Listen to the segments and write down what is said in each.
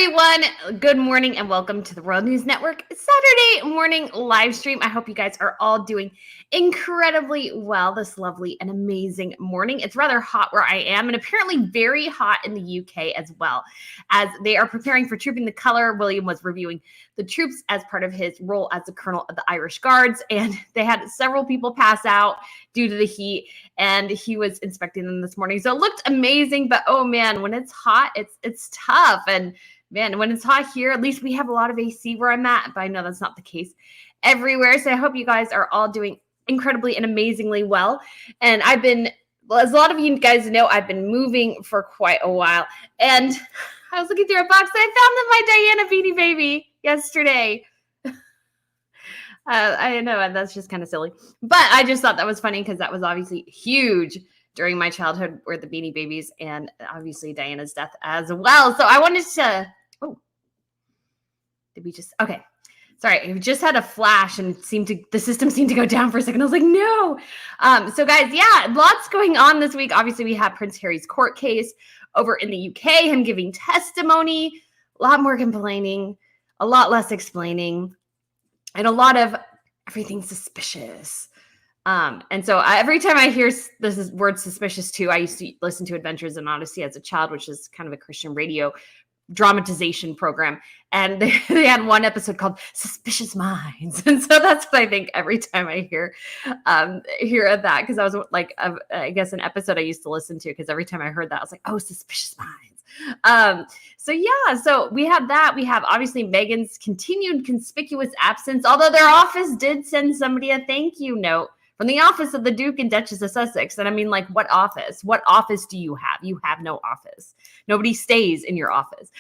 everyone. Good morning and welcome to the World News Network Saturday morning live stream. I hope you guys are all doing incredibly well this lovely and amazing morning. It's rather hot where I am and apparently very hot in the UK as well. As they are preparing for Trooping the Colour, William was reviewing the troops as part of his role as the Colonel of the Irish Guards, and they had several people pass out due to the heat, and he was inspecting them this morning. So it looked amazing, but oh man, when it's hot, it's tough. And man, when it's hot here, at least we have a lot of AC where I'm at, but I know that's not the case everywhere. So I hope you guys are all doing incredibly and amazingly well. And I've been, as a lot of you guys know, I've been moving for quite a while. And I was looking through a box and I found my Diana Beanie Baby yesterday. I know that's just kind of silly, but I just thought that was funny because that was obviously huge during my childhood, were the Beanie Babies, and obviously Diana's death as well. So I wanted to, okay. Sorry, we just had a flash and the system seemed to go down for a second. I was like, no. So guys, yeah, lots going on this week. Obviously we have Prince Harry's court case over in the UK, him giving testimony, a lot more complaining, a lot less explaining, and a lot of everything suspicious. And so every time I hear this word suspicious too, I used to listen to Adventures in Odyssey as a child, which is kind of a Christian radio dramatization program. And they had one episode called Suspicious Minds. And so that's what I think every time I hear of that, because that was like, I guess an episode I used to listen to, because every time I heard that, I was like, oh, Suspicious Minds. So yeah, so we have that. We have obviously Meghan's continued conspicuous absence, although their office did send somebody a thank you note from the office of the Duke and Duchess of Sussex. And I mean, like, what office? What office do you have? You have no office. Nobody stays in your office.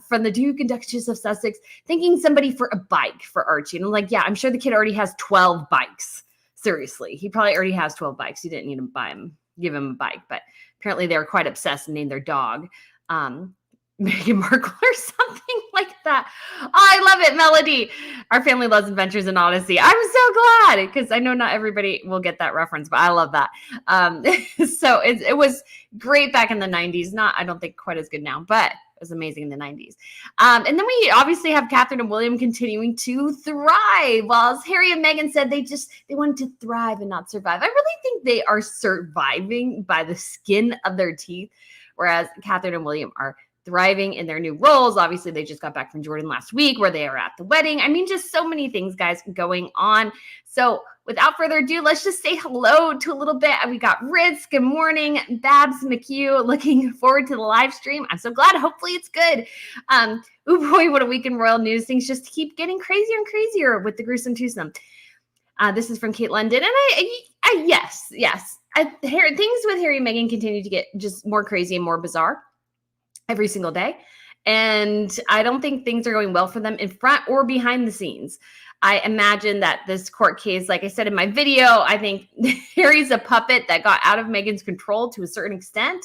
From the Duke and Duchess of Sussex, thanking somebody for a bike for Archie. And I'm like, yeah, I'm sure the kid already has 12 bikes. Seriously, he probably already has 12 bikes. You didn't need to give him a bike. But apparently they were quite obsessed and named their dog Meghan Markle or something like that. Oh, I love it, Melody. Our family loves Adventures in Odyssey. I'm so glad, because I know not everybody will get that reference, but I love that. So it was great back in the 90s. Not, I don't think quite as good now, but it was amazing in the 90s. And then we obviously have Catherine and William continuing to thrive, while as Harry and Meghan said they wanted to thrive and not survive. I really think they are surviving by the skin of their teeth, whereas Catherine and William are thriving in their new roles. Obviously, they just got back from Jordan last week where they are at the wedding. I mean, just so many things, guys, going on. So without further ado, let's just say hello to a little bit. We got Ritz. Good morning. Babs McHugh. Looking forward to the live stream. I'm so glad. Hopefully it's good. Oh boy, what a week in royal news. Things just keep getting crazier and crazier with the gruesome twosome. This is from Kate London. And yes. Things with Harry and Meghan continue to get just more crazy and more bizarre every single day. And I don't think things are going well for them in front or behind the scenes. I imagine that this court case, like I said in my video, I think Harry's a puppet that got out of Meghan's control to a certain extent,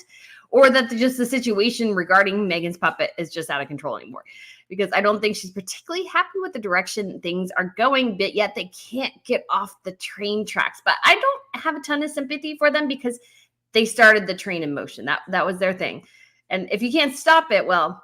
or that just the situation regarding Meghan's puppet is just out of control anymore. Because I don't think she's particularly happy with the direction things are going, but yet they can't get off the train tracks. But I don't have a ton of sympathy for them because they started the train in motion. That was their thing. And if you can't stop it, well,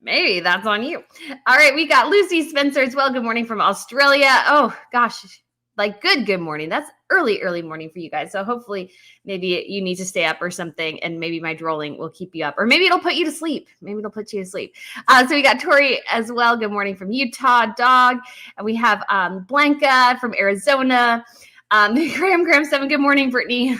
maybe that's on you. All right, we got Lucy Spencer as well. Good morning from Australia. Oh, gosh, like good morning. That's early morning for you guys. So hopefully maybe you need to stay up or something, and maybe my drooling will keep you up, or maybe it'll put you to sleep. So we got Tori as well. Good morning from Utah, dog. And we have Blanca from Arizona. Graham 7. Good morning, Brittany.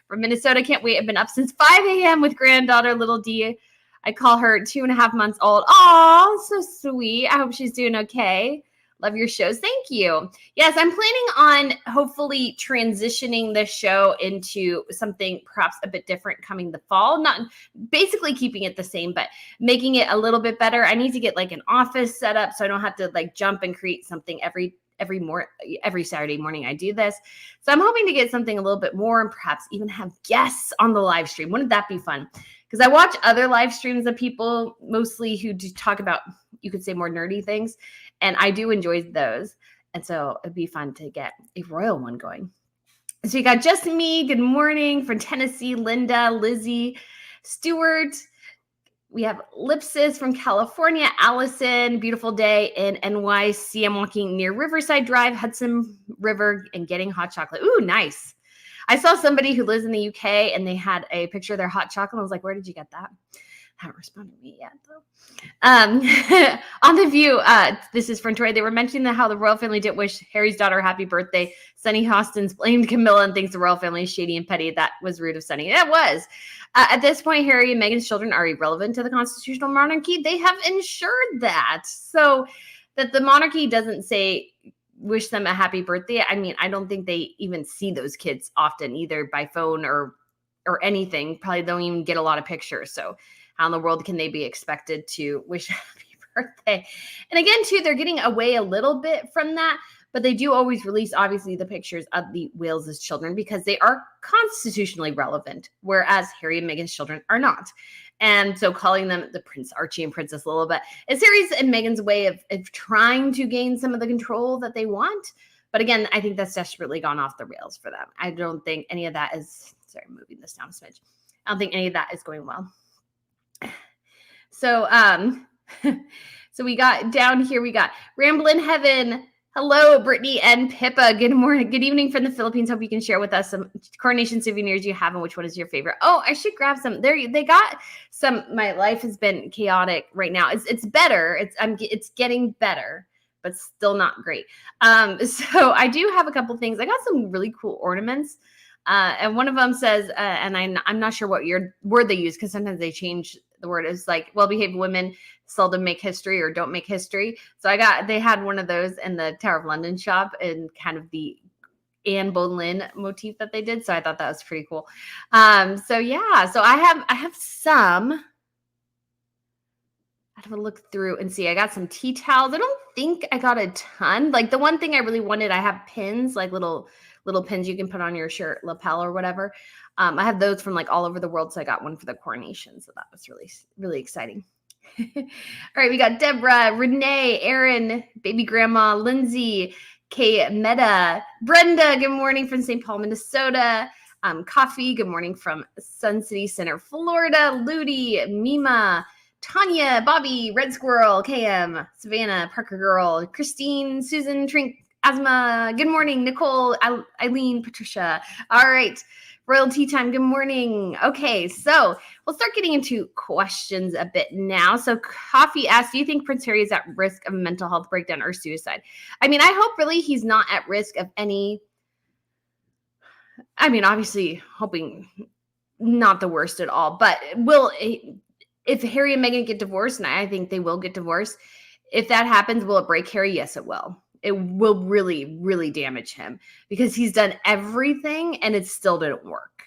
From Minnesota, can't wait. I've been up since 5 a.m. with granddaughter, little D. I call her 2.5 months old. Oh, so sweet. I hope she's doing okay. Love your shows. Thank you. Yes, I'm planning on hopefully transitioning this show into something perhaps a bit different coming the fall. Not basically keeping it the same, but making it a little bit better. I need to get like an office set up so I don't have to like jump and create something every Saturday morning I do this. So I'm hoping to get something a little bit more and perhaps even have guests on the live stream. Wouldn't that be fun? Because I watch other live streams of people mostly who do talk about, you could say, more nerdy things. And I do enjoy those. And so it'd be fun to get a royal one going. So you got Just Me. Good morning from Tennessee. Linda, Lizzie, Stuart. We have Lipsis from California. Allison, beautiful day in NYC. I'm walking near Riverside Drive, Hudson River, and getting hot chocolate. Ooh, nice. I saw somebody who lives in the UK and they had a picture of their hot chocolate. I was like, where did you get that? Haven't responded to me yet, though. On The View, this is from Troy. They were mentioning how the royal family didn't wish Harry's daughter happy birthday. Sunny Hostins blamed Camilla and thinks the royal family is shady and petty. That was rude of Sunny. That was. At this point, Harry and Meghan's children are irrelevant to the constitutional monarchy. They have ensured that. So that the monarchy doesn't say wish them a happy birthday. I mean, I don't think they even see those kids often, either by phone or anything. Probably don't even get a lot of pictures. So how in the world can they be expected to wish a happy birthday? And again, too, they're getting away a little bit from that, but they do always release, obviously, the pictures of the Wales' children because they are constitutionally relevant, whereas Harry and Meghan's children are not. And so calling them the Prince Archie and Princess Lilibet is Harry's and Meghan's way of trying to gain some of the control that they want. But again, I think that's desperately gone off the rails for them. I don't think any of that is, sorry, I'm moving this down a smidge. I don't think any of that is going well. So, so we got down here, we got Ramblin' Heaven. Hello, Brittany and Pippa. Good morning. Good evening from the Philippines. Hope you can share with us some coronation souvenirs you have and which one is your favorite. Oh, I should grab some. There, they got some. My life has been chaotic right now. It's better. It's getting better, but still not great. So I do have a couple things. I got some really cool ornaments. And one of them says, and I'm not sure what word they use because sometimes they change the word. It's like, well-behaved women seldom make history or don't make history. So they had one of those in the Tower of London shop and kind of the Anne Boleyn motif that they did. So I thought that was pretty cool. So yeah, so I have some. I'd have to look through and see. I got some tea towels. I don't think I got a ton. Like the one thing I really wanted, I have pins, like little pins you can put on your shirt lapel or whatever. I have those from like all over the world. So I got one for the coronation. So that was really, really exciting. All right. We got Deborah, Renee, Aaron, baby grandma, Lindsay, Kay Meta, Brenda. Good morning from St. Paul, Minnesota. Coffee. Good morning from Sun City Center, Florida. Ludi, Mima, Tanya, Bobby, Red Squirrel, KM, Savannah, Parker Girl, Christine, Susan, Trink, Asma. Good morning, Nicole, Eileen, Patricia. All right. Royal Tea Time. Good morning. Okay, so we'll start getting into questions a bit now. So Coffee asks, do you think Prince Harry is at risk of mental health breakdown or suicide? I mean, I hope really he's not at risk of any, I mean, obviously hoping not the worst at all, but if Harry and Meghan get divorced, and I think they will get divorced, if that happens, will it break Harry? Yes, it will. It will really, really damage him because he's done everything and it still didn't work.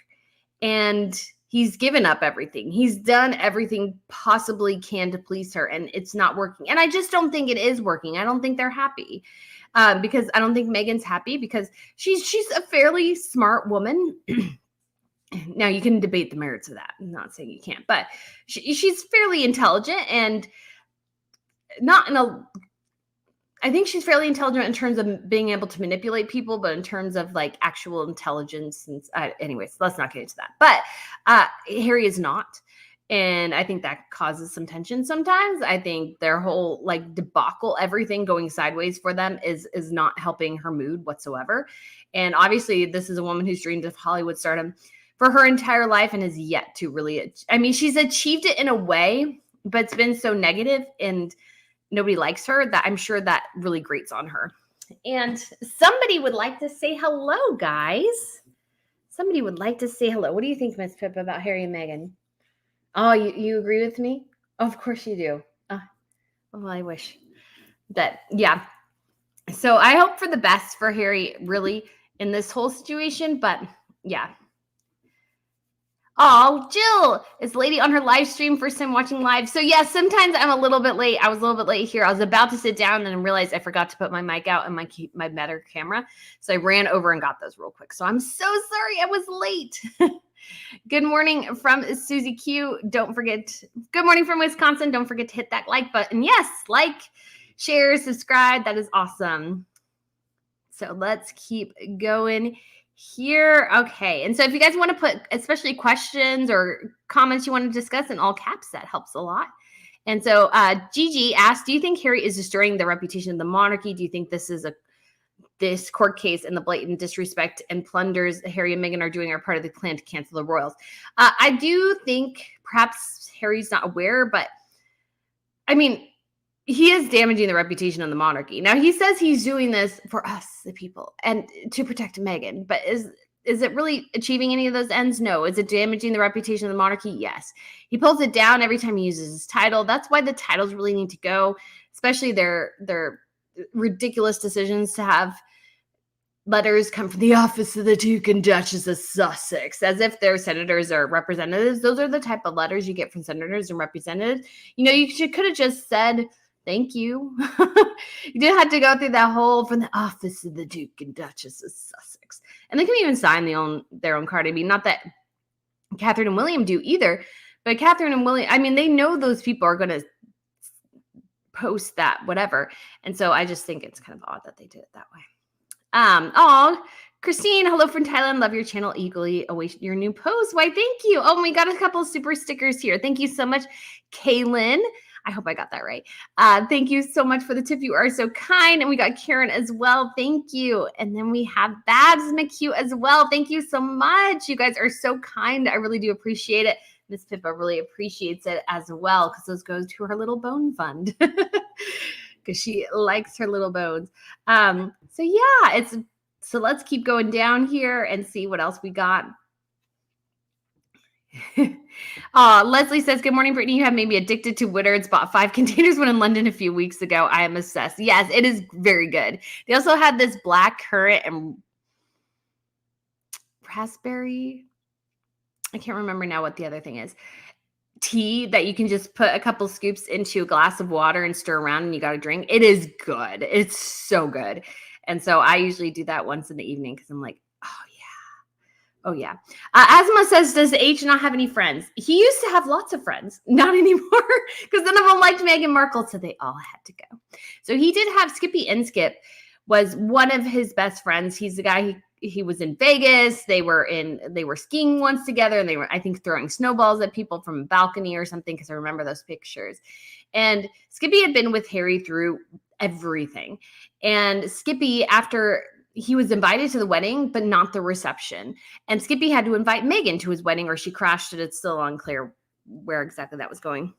And he's given up everything. He's done everything possibly can to please her and it's not working. And I just don't think it is working. I don't think they're happy because I don't think Meghan's happy because she's a fairly smart woman. Now you can debate the merits of that. I'm not saying you can't, but she's fairly intelligent and not in a, I think she's fairly intelligent in terms of being able to manipulate people, but in terms of like actual intelligence and anyways, let's not get into that. But Harry is not. And I think that causes some tension sometimes. I think their whole like debacle, everything going sideways for them is not helping her mood whatsoever. And obviously this is a woman who's dreamed of Hollywood stardom for her entire life and has yet to really, I mean, she's achieved it in a way, but it's been so negative and nobody likes her that I'm sure that really grates on her. And somebody would like to say hello, guys. Somebody would like to say hello. What do you think, Miss Pippa, about Harry and Meghan? Oh, you agree with me? Oh, of course you do. Well, I wish that, yeah. So I hope for the best for Harry, really, in this whole situation. But yeah. Oh, Jill is lady on her live stream, first time watching live. So yeah, sometimes I'm a little bit late. I was a little bit late here. I was about to sit down and realized I forgot to put my mic out and my better camera. So I ran over and got those real quick. So I'm so sorry I was late. Good morning from Susie Q. Don't forget, good morning from Wisconsin. Don't forget to hit that like button. Yes, like, share, subscribe. That is awesome. So let's keep going here. Okay. And so if you guys want to put especially questions or comments you want to discuss in all caps, that helps a lot. And so Gigi asked, do you think Harry is destroying the reputation of the monarchy? Do you think this court case and the blatant disrespect and plunders Harry and Meghan are doing are part of the plan to cancel the royals? I do think perhaps Harry's not aware, but I mean, he is damaging the reputation of the monarchy. Now, he says he's doing this for us, the people, and to protect Meghan. But is it really achieving any of those ends? No. Is it damaging the reputation of the monarchy? Yes. He pulls it down every time he uses his title. That's why the titles really need to go, especially their ridiculous decisions to have letters come from the office of the Duke and Duchess of Sussex, as if their senators or representatives. Those are the type of letters you get from senators and representatives. You could have just said, thank you. You didn't have to go through that whole from the office of the Duke and Duchess of Sussex. And they can even sign their own card. I mean, not that Catherine and William do either, but Catherine and William, I mean, they know those people are going to post that, whatever. And so I just think it's kind of odd that they did it that way. Christine, hello from Thailand. Love your channel. Eagerly await your new post. Why, thank you. Oh, we got a couple of super stickers here. Thank you so much, Kaylin. I hope I got that right. Thank you so much for the tip. You are so kind. And we got Karen as well. Thank you. And then we have Babs McHugh as well. Thank you so much. You guys are so kind. I really do appreciate it. Miss Pippa really appreciates it as well because those goes to her little bone fund because she likes her little bones. So yeah, so let's keep going down here and see what else we got. Leslie says, good morning, Brittany. You have made me addicted to Whittards. Bought 5 containers when in London a few weeks ago. I am obsessed. Yes, it is very good. They also had this black currant and raspberry. I can't remember now what the other thing is. Tea that you can just put a couple scoops into a glass of water and stir around and you got to drink. It is good. It's so good. And so I usually do that once in the evening because I'm like, oh yeah. Asma says, does H not have any friends? He used to have lots of friends. Not anymore because none of them liked Meghan Markle, so they all had to go. So he did have Skippy and Skip was one of his best friends. He's the guy he was in Vegas. They were skiing once together and they were, I think, throwing snowballs at people from a balcony or something because I remember those pictures. And Skippy had been with Harry through everything. And Skippy, after he was invited to the wedding, but not the reception. And Skippy had to invite Meghan to his wedding or she crashed it. It's still unclear where exactly that was going. All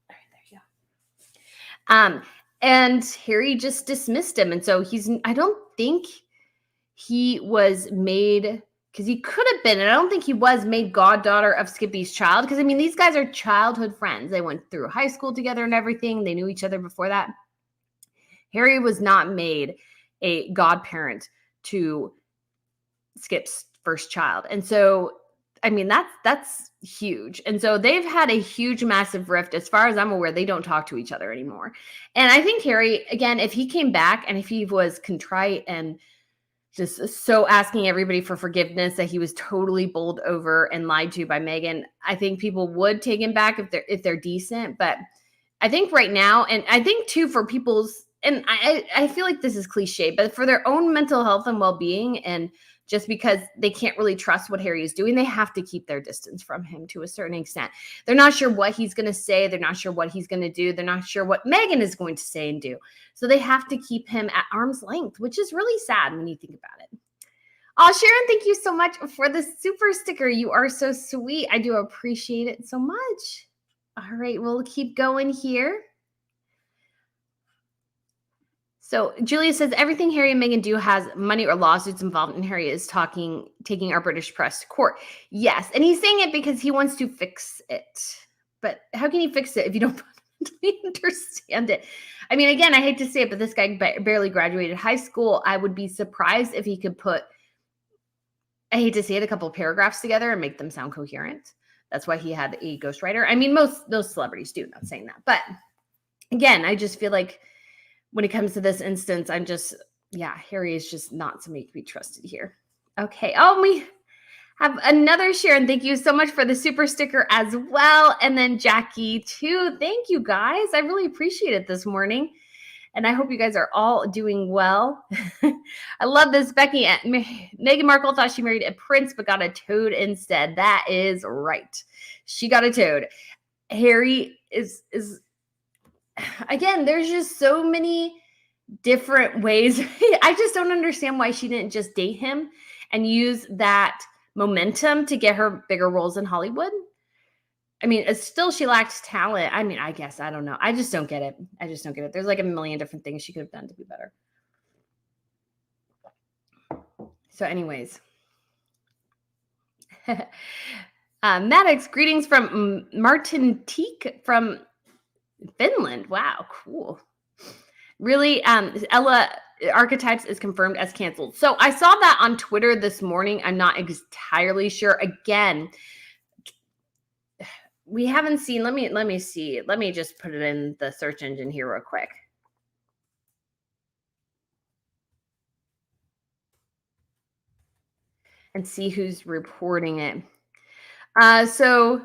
right, there you go. And Harry just dismissed him. And so I don't think he was made, because he could have been, and I don't think he was made goddaughter of Skippy's child. Because, I mean, these guys are childhood friends. They went through high school together and everything. They knew each other before that. Harry was not made a godparent to Skip's first child. And so, I mean, that's huge. And so they've had a huge, massive rift. As far as I'm aware, they don't talk to each other anymore. And I think Harry, again, if he came back and if he was contrite and just so asking everybody for forgiveness that he was totally bowled over and lied to by Meghan, I think people would take him back if they're decent. But I think right now, and I think too for people's, and I feel like this is cliche, but for their own mental health and well-being, and just because they can't really trust what Harry is doing, they have to keep their distance from him to a certain extent. They're not sure what he's going to say. They're not sure what he's going to do. They're not sure what Meghan is going to say and do. So they have to keep him at arm's length, which is really sad when you think about it. Oh, Sharon, thank you so much for the super sticker. You are so sweet. I do appreciate it so much. All right, we'll keep going here. So Julia says, everything Harry and Meghan do has money or lawsuits involved, and Harry is taking our British press to court. Yes, and he's saying it because he wants to fix it. But how can he fix it if you don't fundamentally understand it? I mean, again, I hate to say it, but this guy barely graduated high school. I would be surprised if he could put, I hate to say it, a couple of paragraphs together and make them sound coherent. That's why he had a ghostwriter. I mean, those celebrities do, not saying that. But again, I just feel like when it comes to this instance, Harry is just not somebody to be trusted here. Okay. Oh, we have another Sharon. Thank you so much for the super sticker as well. And then Jackie too. Thank you guys. I really appreciate it this morning. And I hope you guys are all doing well. I love this. Becky, Meghan Markle thought she married a prince but got a toad instead. That is right. She got a toad. Harry is again, there's just so many different ways. I just don't understand why she didn't just date him and use that momentum to get her bigger roles in Hollywood. I mean, it's still, she lacks talent. I mean, I guess, I don't know. I just don't get it. I just don't get it. There's like a million different things she could have done to be better. So anyways. Maddox, greetings from Martin Teak from Finland. Wow, cool. Really, Ella Archetypes is confirmed as canceled. So I saw that on Twitter this morning. I'm not entirely sure. Again, we haven't seen, let me see. Let me just put it in the search engine here real quick. And see who's reporting it. So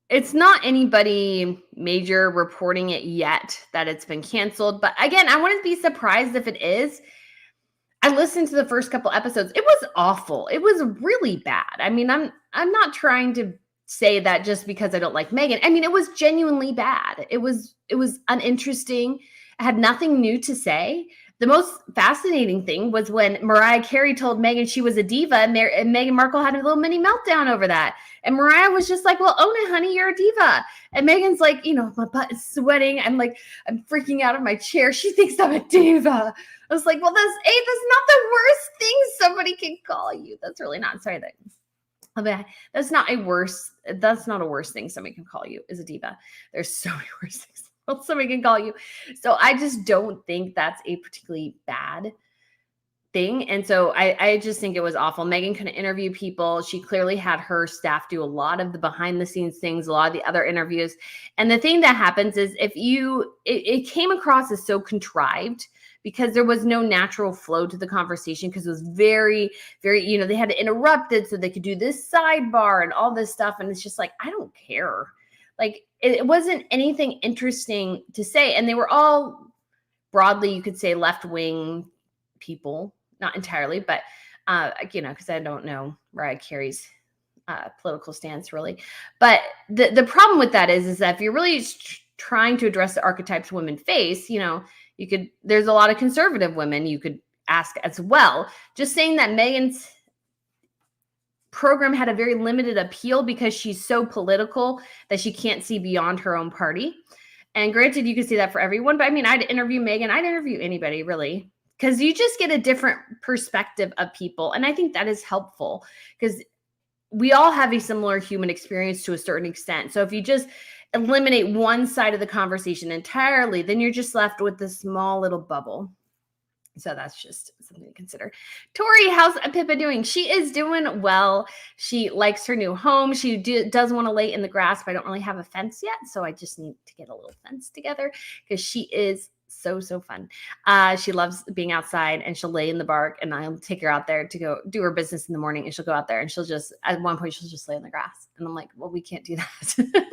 it's not anybody major reporting it yet that it's been canceled. But again, I wouldn't be surprised if it is. I listened to the first couple episodes. It was awful. It was really bad. I mean, I'm not trying to say that just because I don't like Meghan. I mean, it was genuinely bad. It was uninteresting. I had nothing new to say. The most fascinating thing was when Mariah Carey told Meghan she was a diva, and Meghan Markle had a little mini meltdown over that. And Mariah was just like, well, own it, honey, you're a diva. And Meghan's like, my butt is sweating. I'm freaking out of my chair. She thinks I'm a diva. I was like, well, that's not the worst thing somebody can call you. That's really not. Sorry, that's not a worse thing somebody can call you is a diva. There's so many worse things somebody can call you. So I just don't think that's a particularly bad thing. And so I just think it was awful. Meghan couldn't interview people. She clearly had her staff do a lot of the behind the scenes things, a lot of the other interviews. And the thing that happens is it came across as so contrived because there was no natural flow to the conversation because it was very, very, they had to interrupt it so they could do this sidebar and all this stuff. And it's just like, I don't care. Like, it wasn't anything interesting to say. And they were all broadly, you could say, left-wing people, not entirely, but, because I don't know Mariah Carey's political stance really. But the problem with that is that if you're really trying to address the archetypes women face, there's a lot of conservative women you could ask as well. Just saying that Meghan's program had a very limited appeal because she's so political that she can't see beyond her own party. And granted, you could see that for everyone, but I mean, I'd interview Meghan, I'd interview anybody really, because you just get a different perspective of people. And I think that is helpful because we all have a similar human experience to a certain extent. So if you just eliminate one side of the conversation entirely, then you're just left with this small little bubble. So that's just something to consider. Tori, how's Pippa doing? She is doing well. She likes her new home. She does want to lay in the grass, but I don't really have a fence yet. So I just need to get a little fence together because she is so fun. She loves being outside and she'll lay in the bark and I'll take her out there to go do her business in the morning and she'll go out there and at one point she'll just lay in the grass. And I'm like, well, we can't do that.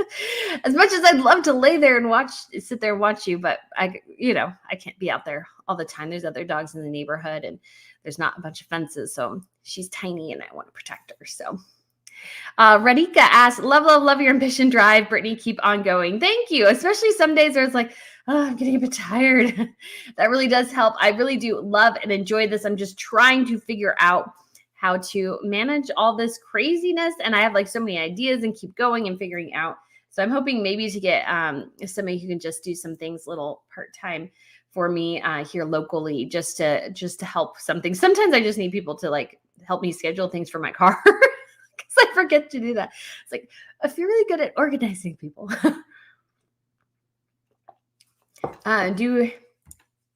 As much as I'd love to lay there and sit there and watch you, but I can't be out there all the time. There's other dogs in the neighborhood and there's not a bunch of fences. So she's tiny and I want to protect her. So Radhika asks, love your ambition drive. Brittany, keep on going. Thank you. Especially some days where it's like, oh, I'm getting a bit tired. That really does help. I really do love and enjoy this. I'm just trying to figure out how to manage all this craziness. And I have so many ideas and keep going and figuring out. So I'm hoping maybe to get somebody who can just do some things little part-time for me here locally, just to help something. Sometimes I just need people to help me schedule things for my car because I forget to do that. It's like, if you're really good at organizing people. Do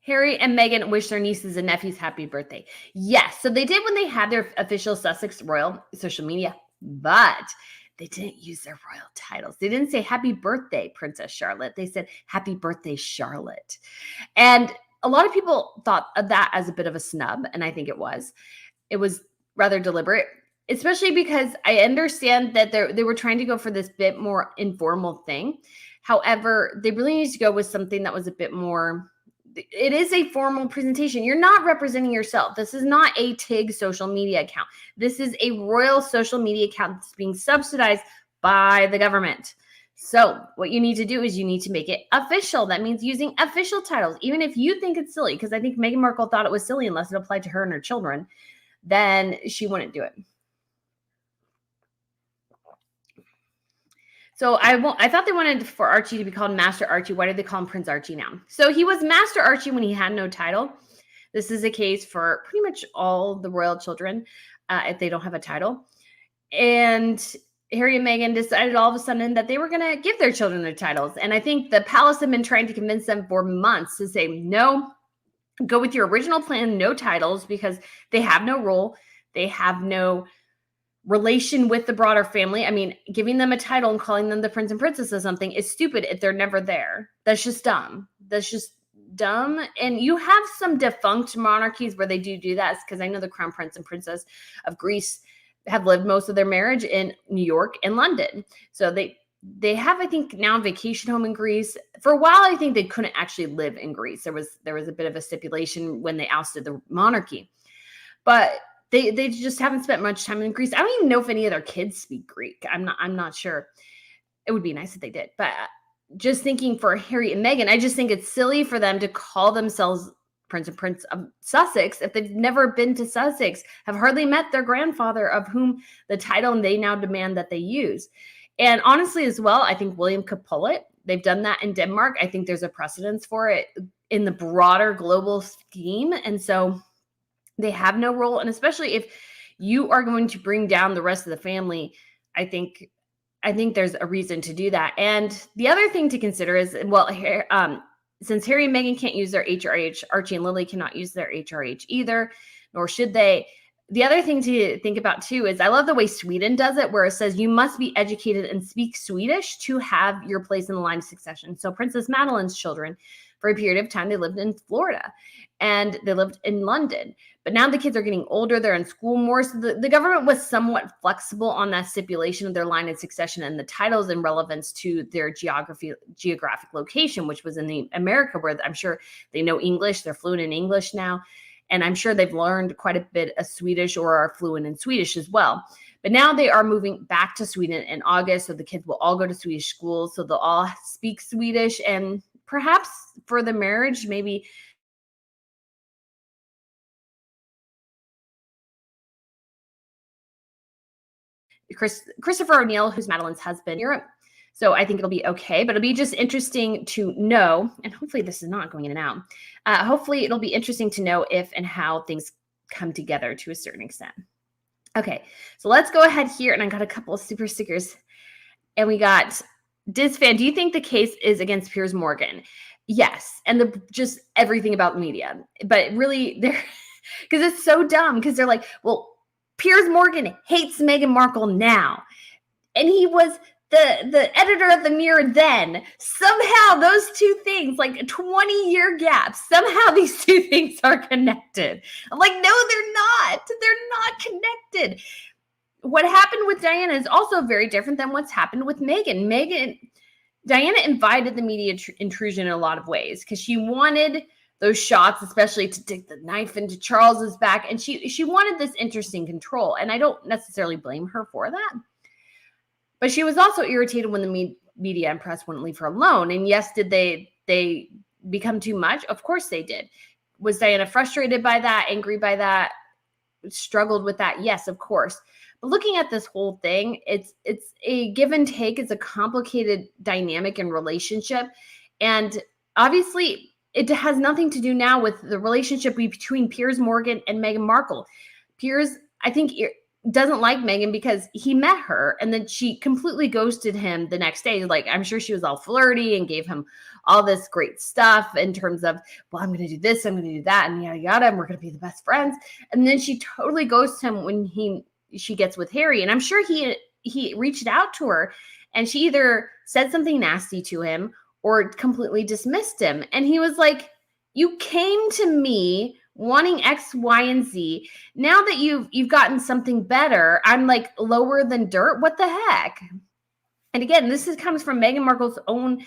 Harry and Meghan wish their nieces and nephews happy birthday? Yes. So they did when they had their official Sussex royal social media, but they didn't use their royal titles. They didn't say happy birthday, Princess Charlotte. They said happy birthday, Charlotte. And a lot of people thought of that as a bit of a snub. And I think it was rather deliberate, especially because I understand that they were trying to go for this bit more informal thing. However, they really need to go with something that was a bit more it is a formal presentation. You're not representing yourself. This is not a TIG social media account. This is a royal social media account that's being subsidized by the government. So what you need to do is you need to make it official. That means using official titles, even if you think it's silly, because I think Meghan Markle thought it was silly unless it applied to her and her children, then she wouldn't do it. So I thought they wanted for Archie to be called Master Archie. Why did they call him Prince Archie now? So he was Master Archie when he had no title. This is a case for pretty much all the royal children if they don't have a title. And Harry and Meghan decided all of a sudden that they were going to give their children their titles. And I think the palace had been trying to convince them for months to say, no, go with your original plan, no titles, because they have no role. They have no relation with the broader family. I mean, giving them a title and calling them the prince and princess of something is stupid if they're never there. That's just dumb. That's just dumb. And you have some defunct monarchies where they do that, because I know the crown prince and princess of Greece have lived most of their marriage in New York and London. So they have, I think, now a vacation home in Greece. For a while, I think they couldn't actually live in Greece. There was a bit of a stipulation when they ousted the monarchy. But they just haven't spent much time in Greece. I don't even know if any of their kids speak Greek. I'm not sure. It would be nice if they did. But just thinking for Harry and Meghan, I just think it's silly for them to call themselves Prince and Prince of Sussex if they've never been to Sussex, have hardly met their grandfather, of whom the title and they now demand that they use. And honestly, as well, I think William could pull it. They've done that in Denmark. I think there's a precedence for it in the broader global scheme. And so they have no role. And especially if you are going to bring down the rest of the family, I think there's a reason to do that. And the other thing to consider is, well, since Harry and Meghan can't use their HRH, Archie and Lily cannot use their HRH either, nor should they. The other thing to think about too is I love the way Sweden does it, where it says you must be educated and speak Swedish to have your place in the line of succession. So Princess Madeline's children, for a period of time, they lived in Florida and they lived in London. But now the kids are getting older. They're in school more. So the government was somewhat flexible on that stipulation of their line of succession and the titles in relevance to their geographic location, which was in the America, where I'm sure they know English. They're fluent in English now. And I'm sure they've learned quite a bit of Swedish or are fluent in Swedish as well. But now they are moving back to Sweden in August. So the kids will all go to Swedish schools. So they'll all speak Swedish. And perhaps for the marriage, maybe Christopher O'Neill, who's Madeline's husband, in Europe. So I think it'll be okay, but it'll be just interesting to know, and hopefully this is not going in and out. Hopefully it'll be interesting to know if and how things come together to a certain extent. Okay, so let's go ahead here, and I got a couple of super stickers, and we got Diz Fan. Do you think the case is against Piers Morgan? Yes, and just everything about the media, but really, they're because it's so dumb, because they're like, well, Piers Morgan hates Meghan Markle now, and he was the editor of the Mirror then. Somehow those two things, like a 20-year gap, somehow these two things are connected. I'm like, no, they're not. They're not connected. What happened with Diana is also very different than what's happened with Meghan. Diana invited the media intrusion in a lot of ways because she wanted those shots, especially to dig the knife into Charles's back. And she wanted this interesting control. And I don't necessarily blame her for that. But she was also irritated when the media and press wouldn't leave her alone. And yes, did they become too much? Of course they did. Was Diana frustrated by that, angry by that, struggled with that? Yes, of course. But looking at this whole thing, it's a give and take. It's a complicated dynamic and relationship. And obviously, it has nothing to do now with the relationship between Piers Morgan and Meghan Markle. Piers, I think, doesn't like Meghan because he met her and then she completely ghosted him the next day. Like, I'm sure she was all flirty and gave him all this great stuff in terms of, well, I'm going to do this, I'm going to do that, and yada, yada, and we're going to be the best friends. And then she totally ghosts him when she gets with Harry. And I'm sure he reached out to her and she either said something nasty to him or completely dismissed him. And he was like, you came to me wanting X, Y, and Z. Now that you've gotten something better, I'm like lower than dirt. What the heck? And again, this comes from Meghan Markle's own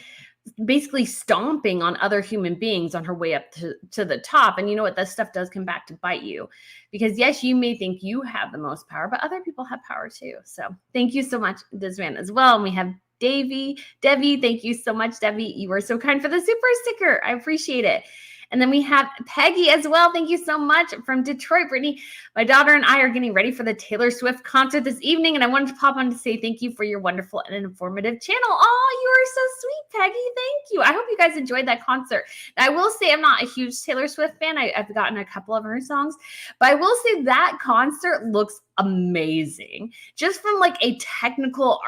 basically stomping on other human beings on her way up to the top. And you know what? That stuff does come back to bite you, because yes, you may think you have the most power, but other people have power too. So thank you so much, this man as well. And we have Debbie, thank you so much, Debbie. You were so kind for the super sticker. I appreciate it. And then we have Peggy as well. Thank you so much from Detroit. Brittany, my daughter and I are getting ready for the Taylor Swift concert this evening, and I wanted to pop on to say thank you for your wonderful and informative channel. Oh, you are so sweet, Peggy. Thank you. I hope you guys enjoyed that concert. Now, I will say I'm not a huge Taylor Swift fan. I've gotten a couple of her songs, but I will say that concert looks amazing. Just from like a technical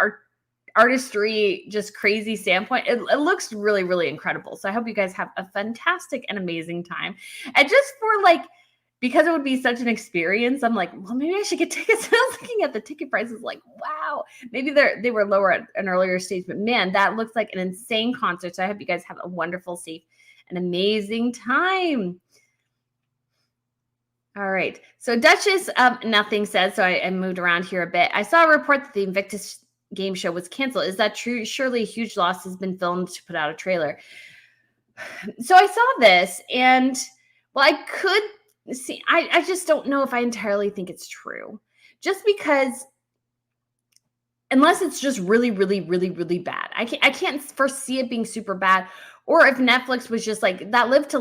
artistry, just crazy standpoint, it looks really, really incredible. So I hope you guys have a fantastic and amazing time. And just for like, because it would be such an experience, I'm like, well, maybe I should get tickets. I was looking at the ticket prices, like, wow, maybe they were lower at an earlier stage, but man, that looks like an insane concert. So I hope you guys have a wonderful, safe, and amazing time. All right. So Duchess of Nothing says, so I moved around here a bit. I saw a report that the Invictus game show was canceled. Is that true? Surely a huge loss has been filmed to put out a trailer. So I saw this, and well, I could see, I just don't know if I entirely think it's true. Just because, unless it's just really, really, really, really bad. I can't foresee it being super bad. Or if Netflix was just like that Live to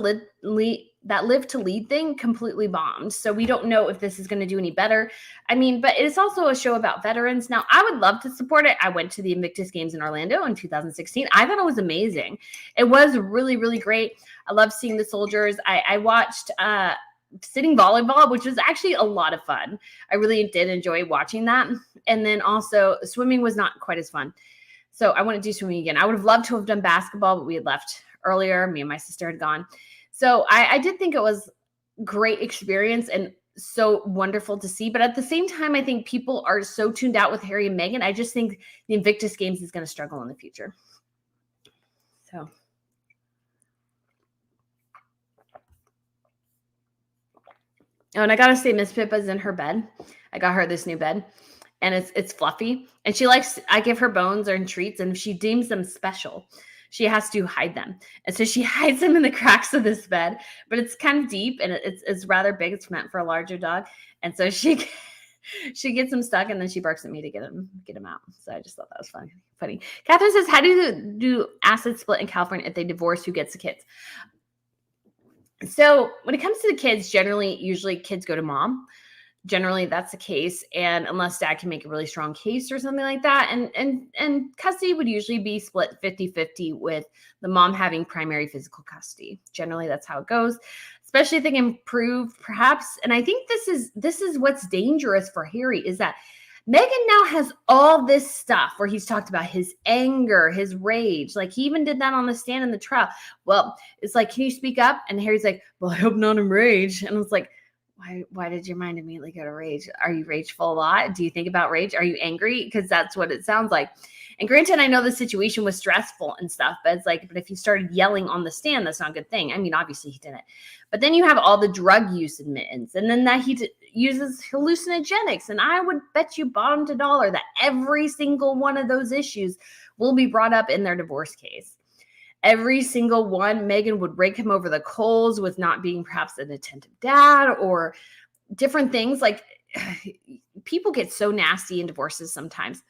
Lead thing completely bombed. So we don't know if this is going to do any better. I mean, but it's also a show about veterans. Now, I would love to support it. I went to the Invictus Games in Orlando in 2016. I thought it was amazing. It was really, really great. I love seeing the soldiers. I watched sitting volleyball, which was actually a lot of fun. I really did enjoy watching that. And then also swimming was not quite as fun. So I want to do swimming again. I would have loved to have done basketball, but we had left earlier. Me and my sister had gone. So I did think it was great experience and so wonderful to see. But at the same time, I think people are so tuned out with Harry and Meghan. I just think the Invictus Games is going to struggle in the future. So. Oh, and I got to say, Miss Pippa's in her bed. I got her this new bed. And it's fluffy. And she likes, I give her bones and treats, and if she deems them special, she has to hide them. And so she hides them in the cracks of this bed, but it's kind of deep and it's rather big. It's meant for a larger dog. And so she gets them stuck, and then she barks at me to get them out. So I just thought that was funny. Catherine says, how do you do acid split in California if they divorce? Who gets the kids? So when it comes to the kids, usually kids go to mom. Generally, that's the case. And unless dad can make a really strong case or something like that. And custody would usually be split 50-50 with the mom having primary physical custody. Generally, that's how it goes, especially if they can prove perhaps. And I think this is what's dangerous for Harry, is that Meghan now has all this stuff where he's talked about his anger, his rage. Like he even did that on the stand in the trial. Well, it's like, can you speak up? And Harry's like, well, I hope not in rage. And it's like, why did your mind immediately go to rage? Are you rageful a lot? Do you think about rage? Are you angry? Because that's what it sounds like. And granted, I know the situation was stressful and stuff, but it's like, but if you started yelling on the stand, that's not a good thing. I mean, obviously he didn't. But then you have all the drug use admittance, and then that he uses hallucinogenics. And I would bet you bottom to dollar that every single one of those issues will be brought up in their divorce case. Every single one, Meghan would rake him over the coals with not being perhaps an attentive dad or different things. Like people get so nasty in divorces sometimes.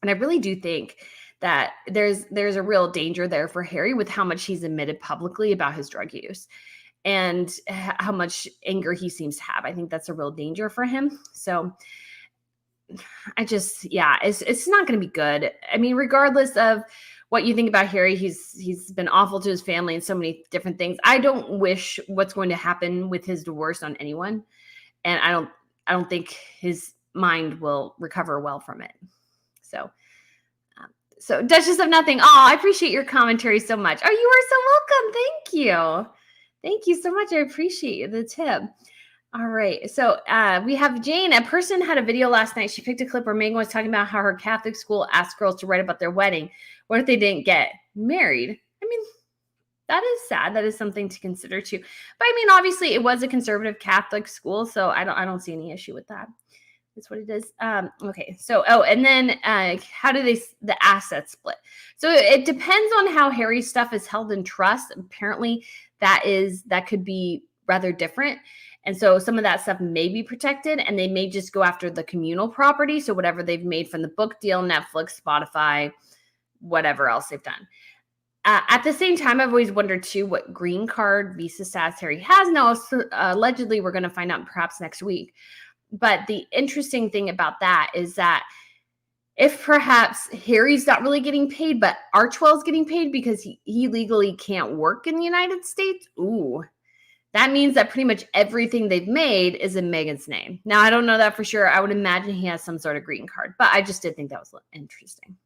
And I really do think that there's a real danger there for Harry with how much he's admitted publicly about his drug use and how much anger he seems to have. I think that's a real danger for him. So it's not going to be good. I mean, regardless of what you think about Harry, he's been awful to his family and so many different things. I don't wish what's going to happen with his divorce on anyone. And I don't think his mind will recover well from it. So Duchess of Nothing. Oh, I appreciate your commentary so much. Oh, you are so welcome. Thank you. Thank you so much. I appreciate the tip. All right. So we have Jane. A person had a video last night. She picked a clip where Meghan was talking about how her Catholic school asked girls to write about their wedding. What if they didn't get married? I mean, that is sad. That is something to consider too. But I mean, obviously it was a conservative Catholic school, so I don't see any issue with that. That's what it is. Okay. So, and then how do the assets split? So it depends on how Harry's stuff is held in trust. Apparently that could be rather different. And so some of that stuff may be protected, and they may just go after the communal property. So whatever they've made from the book deal, Netflix, Spotify, whatever else they've done. At the same time, I've always wondered too what green card visa status Harry has now. Allegedly, we're going to find out perhaps next week. But the interesting thing about that is that if perhaps Harry's not really getting paid, but Archewell's getting paid because he legally can't work in the United States, ooh, that means that pretty much everything they've made is in Meghan's name. Now, I don't know that for sure. I would imagine he has some sort of green card, but I just did think that was interesting.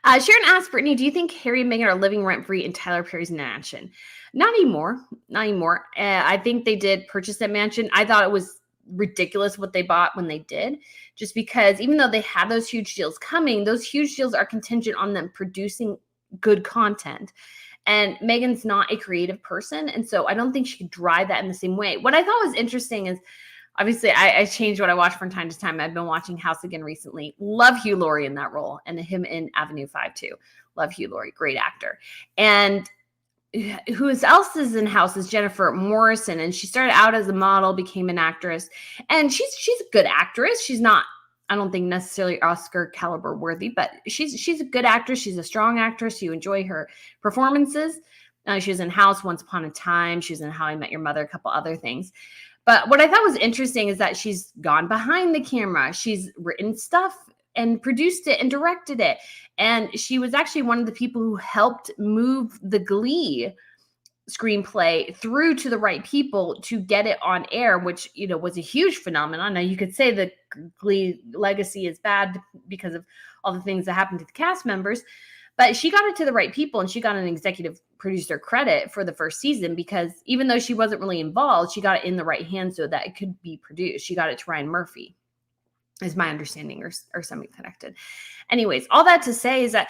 Sharon asked, Brittany, do you think Harry and Meghan are living rent-free in Tyler Perry's mansion? Not anymore. Not anymore. I think they did purchase that mansion. I thought it was ridiculous what they bought when they did, just because even though they had those huge deals coming, those huge deals are contingent on them producing good content. And Meghan's not a creative person, and so I don't think she could drive that in the same way. What I thought was interesting is, obviously, I changed what I watch from time to time. I've been watching House again recently. Love Hugh Laurie in that role, and him in Avenue 5 too. Love Hugh Laurie, great actor. And who else is in House is Jennifer Morrison, and she started out as a model, became an actress, and she's a good actress. She's not, I don't think necessarily Oscar caliber worthy, but she's a good actress. She's a strong actress. You enjoy her performances. She was in House Once Upon a Time. She was in How I Met Your Mother, a couple other things. But what I thought was interesting is that she's gone behind the camera. She's written stuff and produced it and directed it. And she was actually one of the people who helped move the Glee screenplay through to the right people to get it on air, which, was a huge phenomenon. Now, you could say the Glee legacy is bad because of all the things that happened to the cast members, but she got it to the right people, and she got an executive producer credit for the first season because even though she wasn't really involved, she got it in the right hands so that it could be produced. She got it to Ryan Murphy, is my understanding, or semi-connected. Anyways, all that to say is that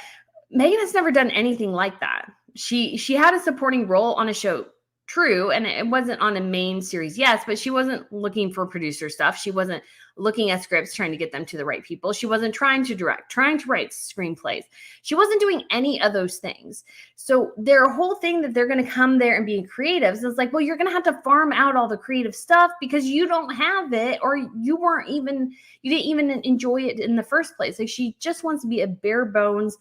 Meghan has never done anything like that. She had a supporting role on a show, true, and it wasn't on a main series, yes, but she wasn't looking for producer stuff. She wasn't looking at scripts, trying to get them to the right people. She wasn't trying to direct, trying to write screenplays. She wasn't doing any of those things. So their whole thing that they're going to come there and be creatives is like, well, you're going to have to farm out all the creative stuff because you don't have it, or you didn't even enjoy it in the first place. Like, she just wants to be a bare bones,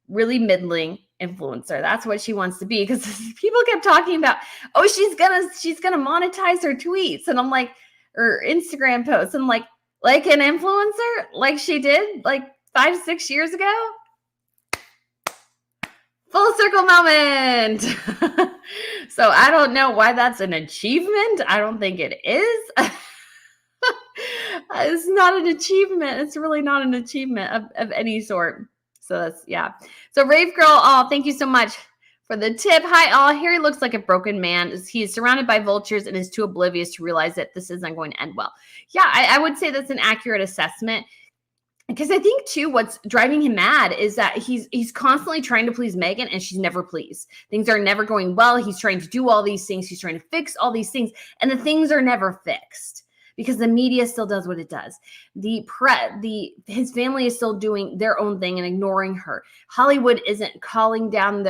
really middling influencer. That's what she wants to be, because people kept talking about, oh, she's gonna monetize her tweets, and I'm like, or Instagram posts, and like an influencer, like she did like 5-6 years ago. Full circle moment. So I don't know why that's an achievement. I don't think it is. It's not an achievement. It's really not an achievement of any sort. So that's, yeah. So Rave Girl, oh, thank you so much for the tip. Hi, all. Harry looks like a broken man. He is surrounded by vultures and is too oblivious to realize that this isn't going to end well. Yeah, I would say that's an accurate assessment. Because I think, too, what's driving him mad is that he's constantly trying to please Meghan, and she's never pleased. Things are never going well. He's trying to do all these things. He's trying to fix all these things, and the things are never fixed because the media still does what it does. His family is still doing their own thing and ignoring her. Hollywood isn't calling them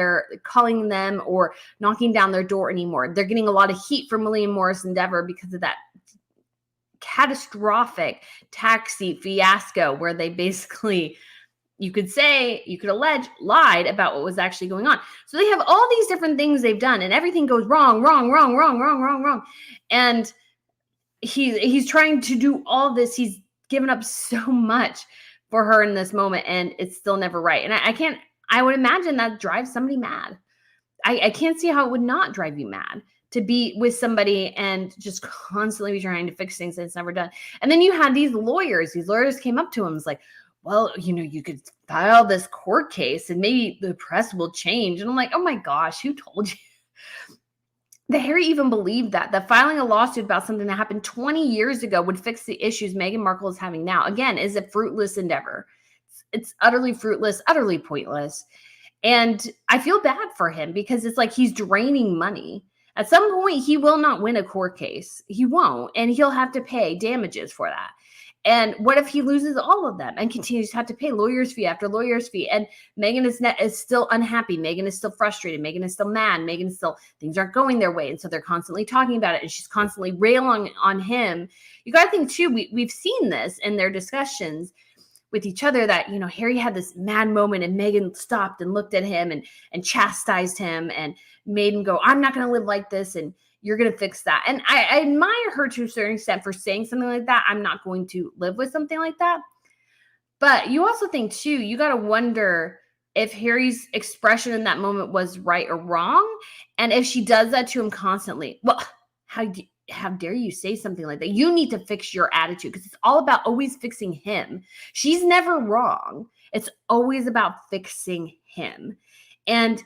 or knocking down their door anymore. They're getting a lot of heat from William Morris Endeavor because of that catastrophic taxi fiasco where they basically, you could allege, lied about what was actually going on. So they have all these different things they've done, and everything goes wrong. And he's trying to do all this. He's given up so much for her in this moment, and it's still never right. And I would imagine that drives somebody mad. I can't see how it would not drive you mad to be with somebody and just constantly be trying to fix things that it's never done. And then you had these lawyers. These lawyers came up to him. It's like, well, you could file this court case and maybe the press will change. And I'm like, oh my gosh, who told you? That Harry even believed that filing a lawsuit about something that happened 20 years ago would fix the issues Meghan Markle is having now, again, is a fruitless endeavor. It's utterly fruitless, utterly pointless. And I feel bad for him because it's like he's draining money. At some point, he will not win a court case. He won't. And he'll have to pay damages for that. And what if he loses all of them and continues to have to pay lawyer's fee after lawyer's fee? And Meghan is still unhappy. Meghan is still frustrated. Meghan is still mad. Meghan is still, things aren't going their way. And so they're constantly talking about it. And she's constantly railing on him. You got to think too, we've seen this in their discussions with each other that, you know, Harry had this mad moment and Meghan stopped and looked at him and chastised him and made him go, I'm not going to live like this. And you're going to fix that. And I admire her to a certain extent for saying something like that. I'm not going to live with something like that. But you also think too, you got to wonder if Harry's expression in that moment was right or wrong. And if she does that to him constantly, well, how dare you say something like that? You need to fix your attitude, because it's all about always fixing him. She's never wrong. It's always about fixing him. And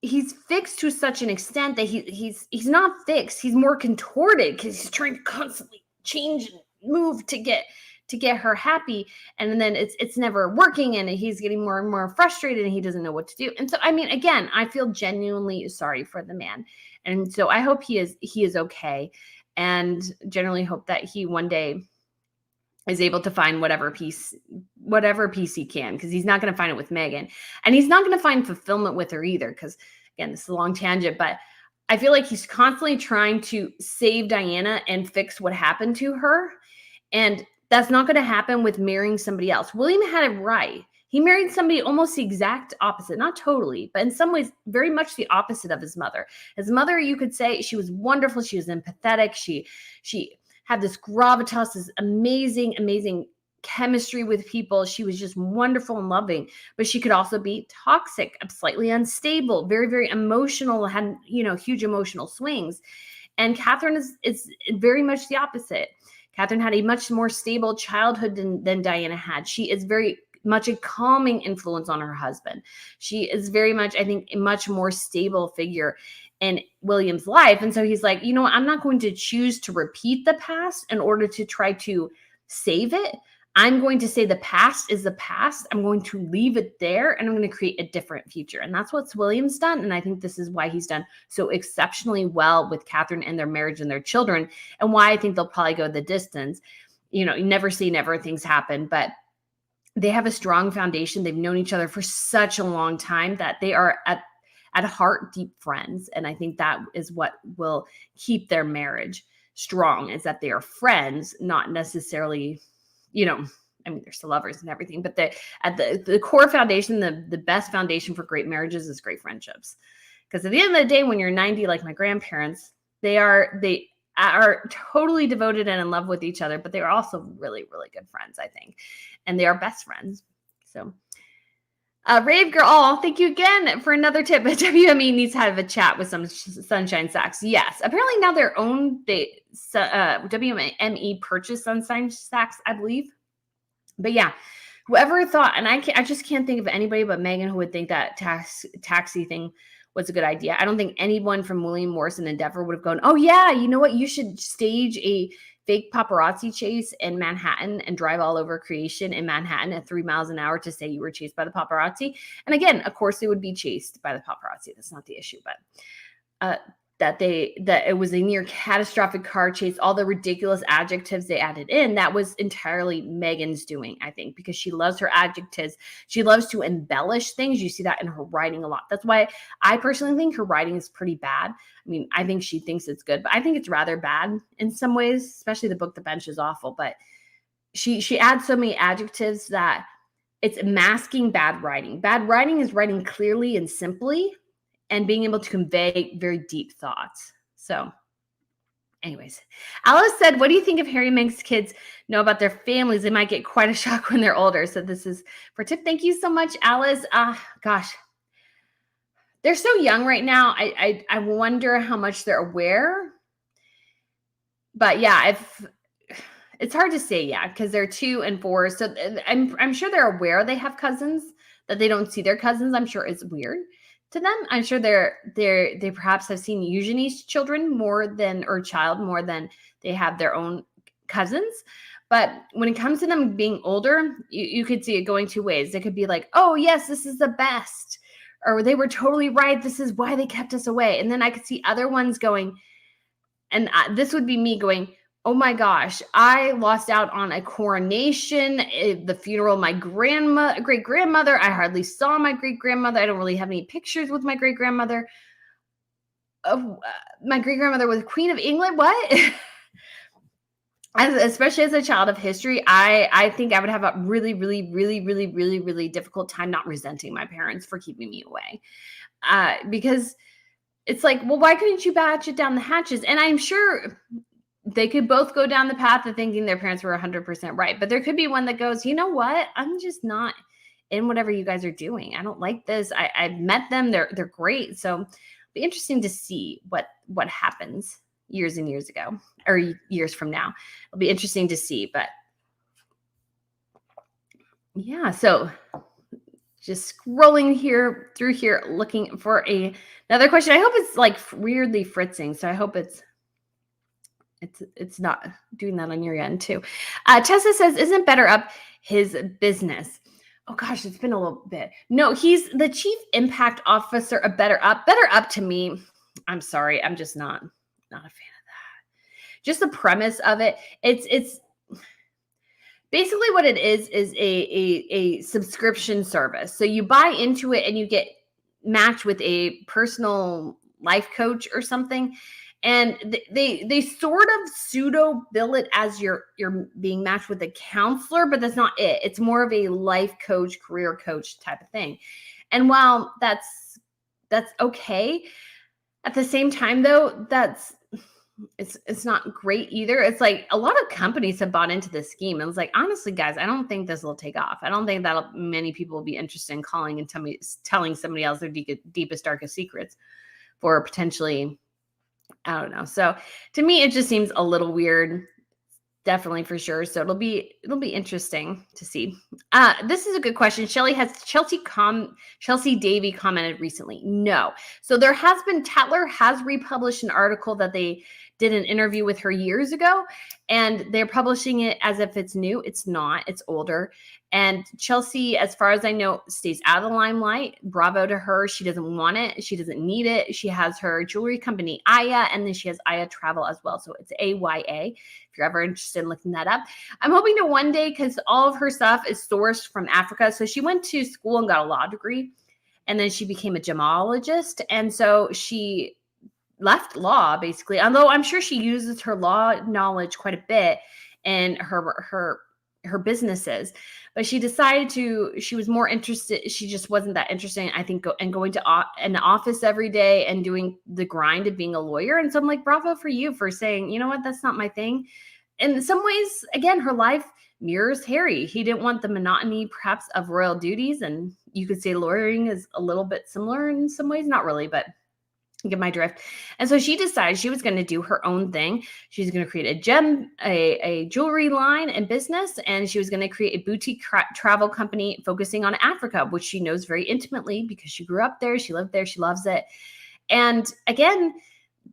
he's fixed to such an extent that he's not fixed. He's more contorted because he's trying to constantly change and move to get her happy. And then it's never working, and he's getting more and more frustrated, and he doesn't know what to do. And so, I mean, again, I feel genuinely sorry for the man. And so I hope he is okay, and generally hope that he one day is able to find whatever peace he can, because he's not going to find it with Meghan, and he's not going to find fulfillment with her either. Because again, this is a long tangent, but I feel like he's constantly trying to save Diana and fix what happened to her. And that's not going to happen with marrying somebody else. William had it right. He married somebody almost the exact opposite, not totally, but in some ways very much the opposite of his mother. His mother, you could say, she was wonderful. She was empathetic. She had this gravitas, this amazing, amazing chemistry with people. She was just wonderful and loving, but she could also be toxic, slightly unstable, very, very emotional, had, you know, huge emotional swings. And Catherine is very much the opposite. Catherine had a much more stable childhood than Diana had. She is very much a calming influence on her husband. She is very much, I think, a much more stable figure in William's life. And so he's like, you know what? I'm not going to choose to repeat the past in order to try to save it. I'm going to say the past is the past. I'm going to leave it there, and I'm going to create a different future. And that's what William's done. And I think this is why he's done so exceptionally well with Catherine and their marriage and their children, and why I think they'll probably go the distance. You know, you never say never, things happen, but they have a strong foundation. They've known each other for such a long time that they are at heart deep friends. And I think that is what will keep their marriage strong, is that they are friends, not necessarily, you know, I mean, they're still lovers and everything, but at the core foundation, the best foundation for great marriages is great friendships. Because at the end of the day, when you're 90, like my grandparents, they are totally devoted and in love with each other, but they are also really, really good friends, I think. And they are best friends. So Rave Girl, thank you again for another tip. WME needs to have a chat with some Sunshine Sacks. Yes, apparently now their own, WME purchased Sunshine Sacks, I believe. But yeah, whoever thought, and I just can't think of anybody but Meghan who would think that taxi thing was a good idea. I don't think anyone from William Morris and Endeavor would have gone, oh yeah, you know what? You should stage a fake paparazzi chase in Manhattan and drive all over creation in Manhattan at 3 miles an hour to say you were chased by the paparazzi. And again, of course, they would be chased by the paparazzi. That's not the issue, but that it was a near catastrophic car chase, all the ridiculous adjectives they added in, that was entirely Meghan's doing, I think, because she loves her adjectives. She loves to embellish things. You see that in her writing a lot. That's why I personally think her writing is pretty bad. I mean, I think she thinks it's good, but I think it's rather bad in some ways, especially the book The Bench is awful. But she adds so many adjectives that it's masking bad writing. Bad writing is writing clearly and simply and being able to convey very deep thoughts. So anyways, Alice said, what do you think if Harry and Meghan's kids know about their families? They might get quite a shock when they're older. So this is for tip. Thank you so much, Alice. Gosh, they're so young right now. I wonder how much they're aware. But yeah, it's hard to say, yeah, because they're 2 and 4. So I'm sure they're aware they have cousins, that they don't see their cousins. I'm sure it's weird to them. I'm sure they perhaps have seen Eugenie's children more than they have their own cousins. But when it comes to them being older, you could see it going 2 ways. They could be like, oh yes, this is the best, or they were totally right. This is why they kept us away. And then I could see other ones going, and this would be me going, Oh my gosh, I lost out on a coronation, the funeral of my great-grandmother. I hardly saw my great-grandmother. I don't really have any pictures with my great-grandmother. My great-grandmother was Queen of England. What? Especially as a child of history, I think I would have a really, really, really, really, really, really difficult time not resenting my parents for keeping me away. Because it's like, well, why couldn't you batch it down the hatches? And I'm sure they could both go down the path of thinking their parents were 100% right. But there could be one that goes, you know what? I'm just not in whatever you guys are doing. I don't like this. I've met them. They're great. So it'll be interesting to see what happens years and years ago, or years from now. It'll be interesting to see. But yeah, so just scrolling through here, looking for another question. I hope it's like weirdly fritzing. So I hope it's not doing that on your end too. Tessa says, isn't Better Up his business? Oh gosh, it's been a little bit. No, he's the chief impact officer of Better Up. Better Up to me, I'm sorry, I'm just not a fan of that. Just the premise of it, it's basically what it is a subscription service. So you buy into it and you get matched with a personal life coach or something. And they sort of pseudo bill it as you're being matched with a counselor, but that's not it. It's more of a life coach, career coach type of thing. And while that's okay, at the same time though, it's not great either. It's like a lot of companies have bought into this scheme. And it's like, honestly, guys, I don't think this will take off. I don't think that many people will be interested in calling and telling somebody else their deepest, darkest secrets for potentially, I don't know. So to me, it just seems a little weird, definitely for sure. So it'll be interesting to see. This is a good question. Chelsea Davey commented recently. No. So there has been, Tatler has republished an article that they did an interview with her years ago, and they're publishing it as if it's new. It's not, it's older. And Chelsea, as far as I know, stays out of the limelight. Bravo to her. She doesn't want it. She doesn't need it. She has her jewelry company, Aya, and then she has Aya Travel as well. So it's AYA, if you're ever interested in looking that up. I'm hoping to one day, because all of her stuff is sourced from Africa. So she went to school and got a law degree, and then she became a gemologist. And so she left law, basically, although I'm sure she uses her law knowledge quite a bit in her businesses. But she decided she was more interested. She just wasn't that interested, I think, going to an office every day and doing the grind of being a lawyer. And so I'm like, bravo for you for saying, you know what, that's not my thing. In some ways, again, her life mirrors Harry. He didn't want the monotony, perhaps, of royal duties. And you could say lawyering is a little bit similar in some ways. Not really, but you get my drift. And so she decided she was going to do her own thing. She's going to create a jewelry line and business, and she was going to create a boutique travel company focusing on Africa, which she knows very intimately because she grew up there, she lived there, she loves it. And again,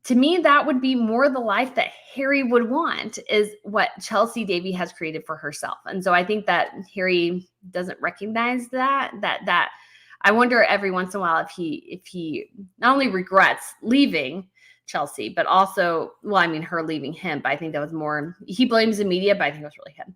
to me, that would be more the life that Harry would want, is what Chelsea Davey has created for herself. And so I think that Harry doesn't recognize that I wonder every once in a while if he not only regrets leaving Chelsea, but also, well, I mean, her leaving him, but I think that was more, he blames the media, but I think it was really him.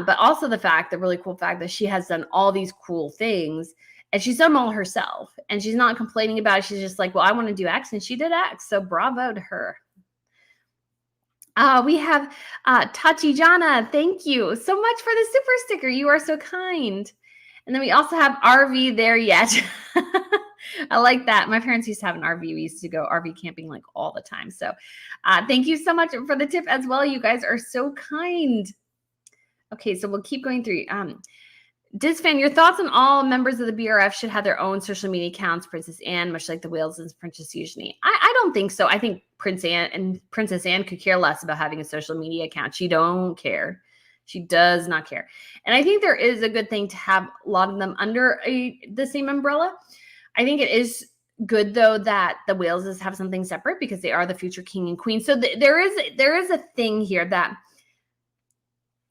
But also the really cool fact that she has done all these cool things, and she's done them all herself, and she's not complaining about it. She's just like, well, I want to do X, and she did X. So bravo to her. We have Tatiana. Thank you so much for the super sticker. You are so kind. And then we also have RV there yet. I like that. My parents used to have an RV. We used to go RV camping like all the time. So thank you so much for the tip as well. You guys are so kind. Okay, so we'll keep going through. Dizfan, your thoughts on all members of the BRF should have their own social media accounts, Princess Anne, much like the Wales and Princess Eugenie. I don't think so. I think Princess Anne could care less about having a social media account. She don't care. She does not care. And I think there is a good thing to have a lot of them under the same umbrella. I think it is good, though, that the Waleses have something separate because they are the future king and queen. So there is a thing here that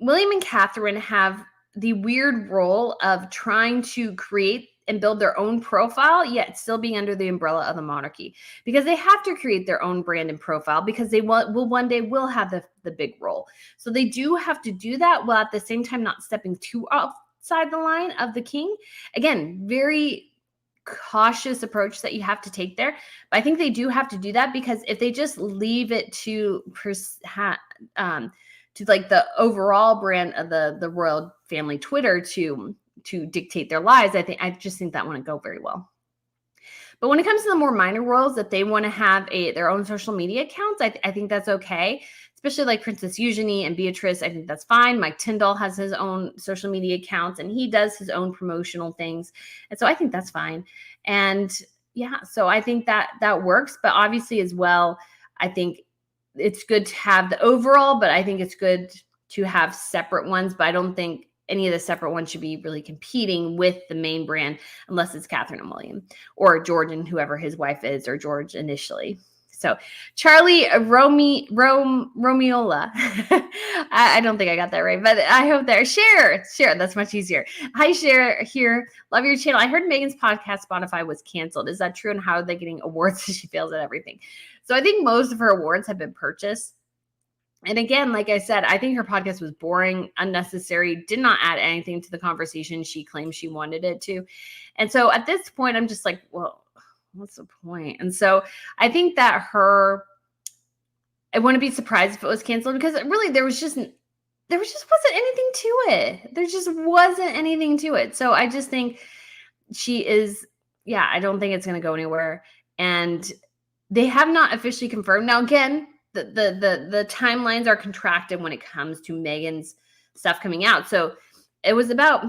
William and Catherine have the weird role of trying to create and build their own profile, yet still being under the umbrella of the monarchy, because they have to create their own brand and profile, because they will one day will have the big role. So they do have to do that, while at the same time not stepping too outside the line of the king. Again, very cautious approach that you have to take there. But I think they do have to do that, because if they just leave it to like the overall brand of the royal family Twitter to dictate their lives, I just think that wouldn't go very well. But when it comes to the more minor royals that they want to have their own social media accounts, I think that's okay. Especially like Princess Eugenie and Beatrice, I think that's fine. Mike Tyndall has his own social media accounts, and he does his own promotional things. And so I think that's fine. And yeah, so I think that works. But obviously as well, I think it's good to have the overall, but I think it's good to have separate ones. But I don't think any of the separate ones should be really competing with the main brand, unless it's Catherine and William, or George and whoever his wife is, or George initially. So Charlie Romiola, I don't think I got that right, but I hope that share, that's much easier. Hi, Share here. Love your channel. I heard Meghan's podcast Spotify was canceled. Is that true? And how are they getting awards if she fails at everything? So I think most of her awards have been purchased. And again, like I said, I think her podcast was boring, unnecessary, did not add anything to the conversation she claimed she wanted it to. And so at this point, I'm just like, well, what's the point? And so I think that I wouldn't be surprised if it was canceled, because really there just wasn't anything to it. There just wasn't anything to it. So I just think I don't think it's going to go anywhere. And they have not officially confirmed. Now, again, the timelines are contracted when it comes to Meghan's stuff coming out. So it was about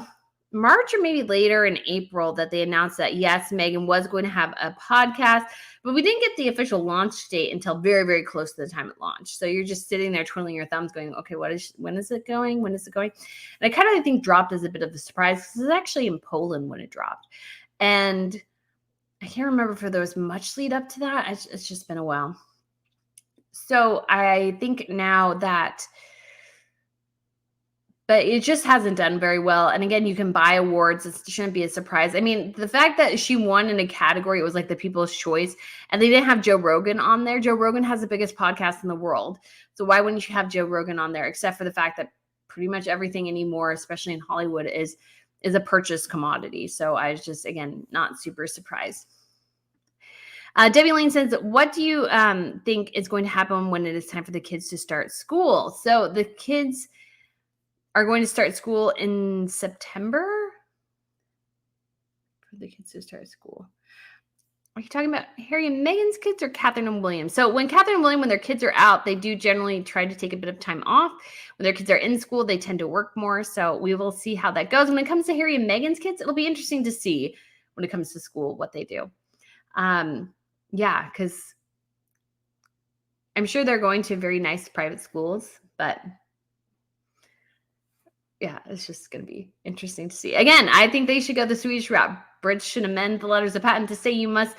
March or maybe later in April that they announced that, yes, Meghan was going to have a podcast, but we didn't get the official launch date until very, very close to the time it launched. So you're just sitting there twiddling your thumbs going, okay, when is it going? When is it going? And I kind of, I think, dropped as a bit of a surprise, because it's actually in Poland when it dropped. And I can't remember if there was much lead up to that. It's just been a while. So I think now that, but it just hasn't done very well. And again, you can buy awards. It shouldn't be a surprise. I mean, the fact that she won in a category, it was like the People's Choice, and they didn't have Joe Rogan on there. Joe Rogan has the biggest podcast in the world. So why wouldn't you have Joe Rogan on there? Except for the fact that pretty much everything anymore, especially in Hollywood, is a purchased commodity. So I was just, again, not super surprised. Debbie Lane says, what do you think is going to happen when it is time for the kids to start school? So the kids are going to start school in September. For the kids to start school. Are you talking about Harry and Meghan's kids or Catherine and William? So when Catherine and William, when their kids are out, they do generally try to take a bit of time off. When their kids are in school, they tend to work more. So we will see how that goes. When it comes to Harry and Meghan's kids, it'll be interesting to see when it comes to school what they do. Yeah, because I'm sure they're going to very nice private schools, but yeah, it's just going to be interesting to see. Again, I think they should go the Swedish route. Brits should amend the letters of patent to say you must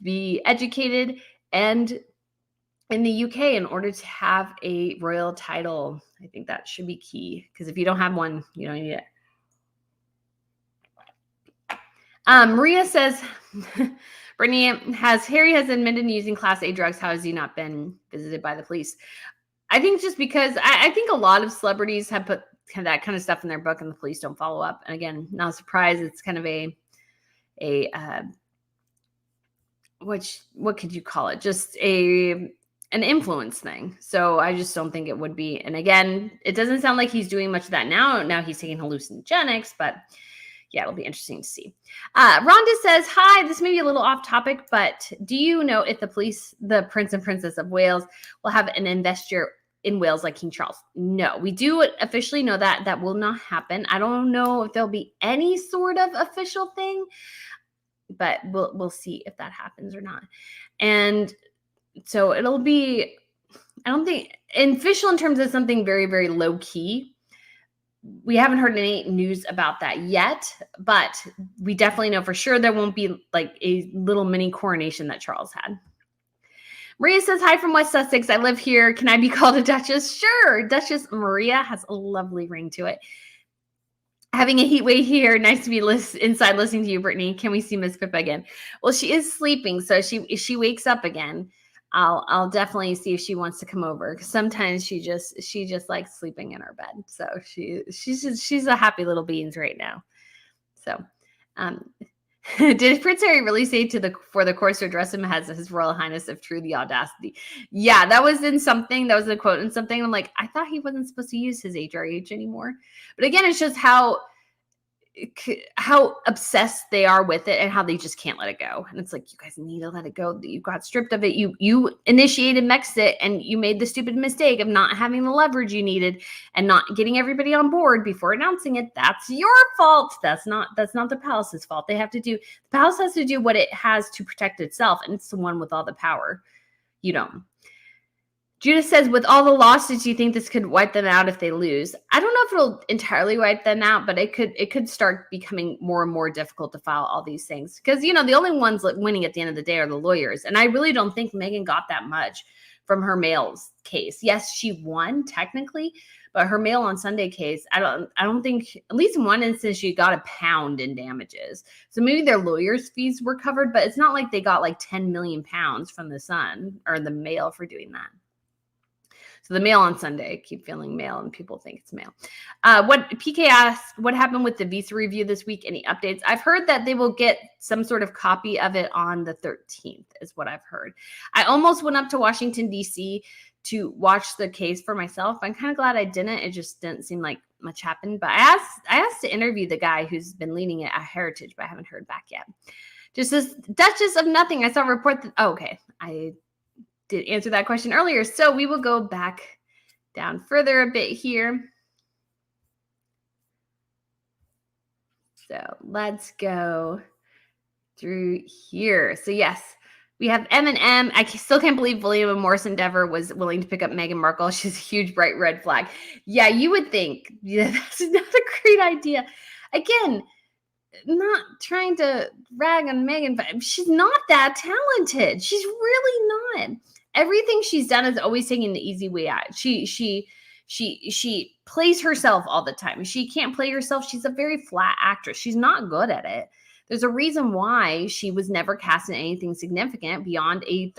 be educated and in the UK in order to have a royal title. I think that should be key, because if you don't have one, you don't need it. Maria says, Brittany, Harry has admitted using Class A drugs. How has he not been visited by the police? I think just because I think a lot of celebrities have put that kind of stuff in their book, and the police don't follow up. And again, not a surprise. It's kind of what could you call it? Just an influence thing. So I just don't think it would be. And again, it doesn't sound like he's doing much of that now. Now he's taking hallucinogenics, but yeah, it'll be interesting to see. Rhonda says, hi, this may be a little off topic, but do you know if the Prince and Princess of Wales will have an investor in Wales like King Charles? No, we do officially know that will not happen. I don't know if there'll be any sort of official thing, but we'll see if that happens or not. And so it'll be, I don't think, official in terms of something very, very low key. We haven't heard any news about that yet, but we definitely know for sure there won't be like a little mini coronation that Charles had. Maria says, hi from West Sussex. I live here. Can I be called a Duchess? Sure. Duchess Maria has a lovely ring to it. Having a heat wave here. Nice to be inside listening to you, Brittany. Can we see Miss Pippa again? Well, she is sleeping, so if she wakes up again, I'll definitely see if she wants to come over. Because sometimes she just likes sleeping in her bed. So she's a happy little beans right now. So, did Prince Harry really say for the courts to address him as His Royal Highness of True the Audacity? Yeah, that was in something. That was a quote in something. I'm like, I thought he wasn't supposed to use his HRH anymore. But again, it's just how obsessed they are with it and how they just can't let it go. And it's like, you guys need to let it go. You got stripped of it. You initiated Mexit and you made the stupid mistake of not having the leverage you needed and not getting everybody on board before announcing it. That's your fault. That's not the palace's fault. The palace has to do what it has to protect itself, and it's the one with all the power. You don't. Judith says, with all the lawsuits, do you think this could wipe them out if they lose? I don't know if it'll entirely wipe them out, but it could start becoming more and more difficult to file all these things. Because, the only ones winning at the end of the day are the lawyers. And I really don't think Meghan got that much from her mail's case. Yes, she won technically, but her mail on Sunday case, I don't think, at least in one instance, she got £1 in damages. So maybe their lawyers' fees were covered, but it's not like they got like 10 million pounds from the Sun or the Mail for doing that. So the Mail on Sunday, I keep feeling Mail and people think it's Mail. What PK asked, what happened with the visa review this week? Any updates? I've heard that they will get some sort of copy of it on the 13th is what I've heard. I almost went up to Washington, D.C. to watch the case for myself. I'm kind of glad I didn't. It just didn't seem like much happened. But I asked to interview the guy who's been leading it at Heritage, but I haven't heard back yet. Just as Duchess of Nothing, I saw a report that, okay, I did answer that question earlier. So we will go back down further a bit here. So let's go through here. So yes, we have M&M. I still can't believe William Morris Endeavor was willing to pick up Meghan Markle. She's a huge, bright red flag. Yeah, you would think that's not a great idea. Again, not trying to rag on Meghan, but she's not that talented. She's really not. Everything she's done is always taking the easy way out. She plays herself all the time. She can't play herself. She's a very flat actress. She's not good at it. There's a reason why she was never cast in anything significant beyond a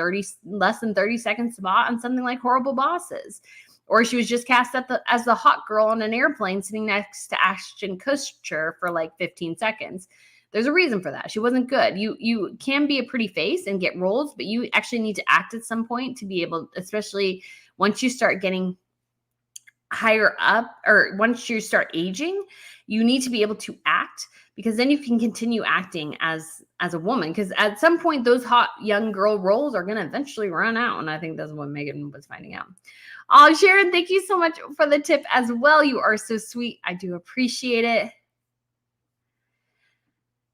less than 30-second spot on something like Horrible Bosses. Or she was just cast as the hot girl on an airplane sitting next to Ashton Kutcher for like 15 seconds. There's a reason for that. She wasn't good. You can be a pretty face and get roles, but you actually need to act at some point to be able, especially once you start getting higher up or once you start aging, you need to be able to act, because then you can continue acting as a woman. Because at some point, those hot young girl roles are going to eventually run out. And I think that's what Meghan was finding out. Oh, Sharon, thank you so much for the tip as well. You are so sweet. I do appreciate it.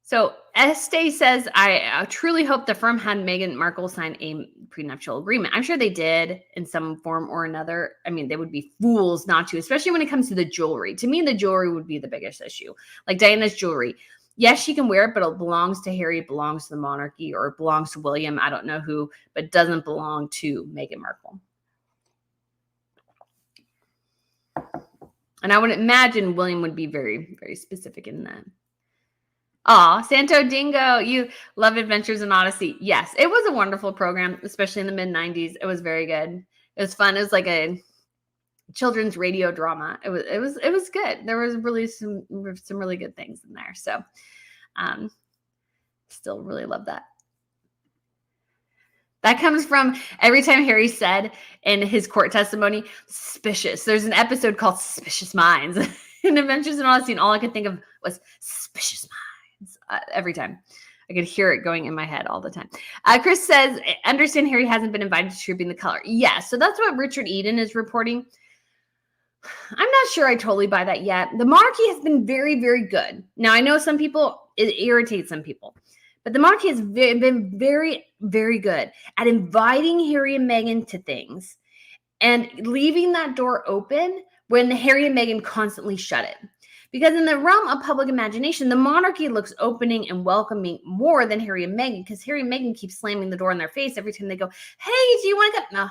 So Estee says, I truly hope the firm had Meghan Markle sign a prenuptial agreement. I'm sure they did in some form or another. I mean, they would be fools not to, especially when it comes to the jewelry. To me, the jewelry would be the biggest issue. Like Diana's jewelry. Yes, she can wear it, but it belongs to Harry, it belongs to the monarchy, or it belongs to William. I don't know who, but it doesn't belong to Meghan Markle. And I would imagine William would be very, very specific in that. Aw, Santo Dingo, you love Adventures in Odyssey. Yes, it was a wonderful program, especially in the mid-90s. It was very good. It was fun. It was like a children's radio drama. It was good. There was really some really good things in there. So still really love that. That comes from every time Harry said in his court testimony, suspicious. There's an episode called Suspicious Minds in Adventures in Odyssey, and all I could think of was suspicious minds. Every time. I could hear it going in my head all the time. Chris says, understand Harry hasn't been invited to Trooping the Color. Yeah, so that's what Richard Eden is reporting. I'm not sure I totally buy that yet. The monarchy has been very, very good. Now, I know some people, it irritates some people, but the monarchy has been very, very good at inviting Harry and Meghan to things and leaving that door open when Harry and Meghan constantly shut it. Because in the realm of public imagination, the monarchy looks opening and welcoming more than Harry and Meghan, because Harry and Meghan keep slamming the door in their face every time they go, hey, do you want to go? No.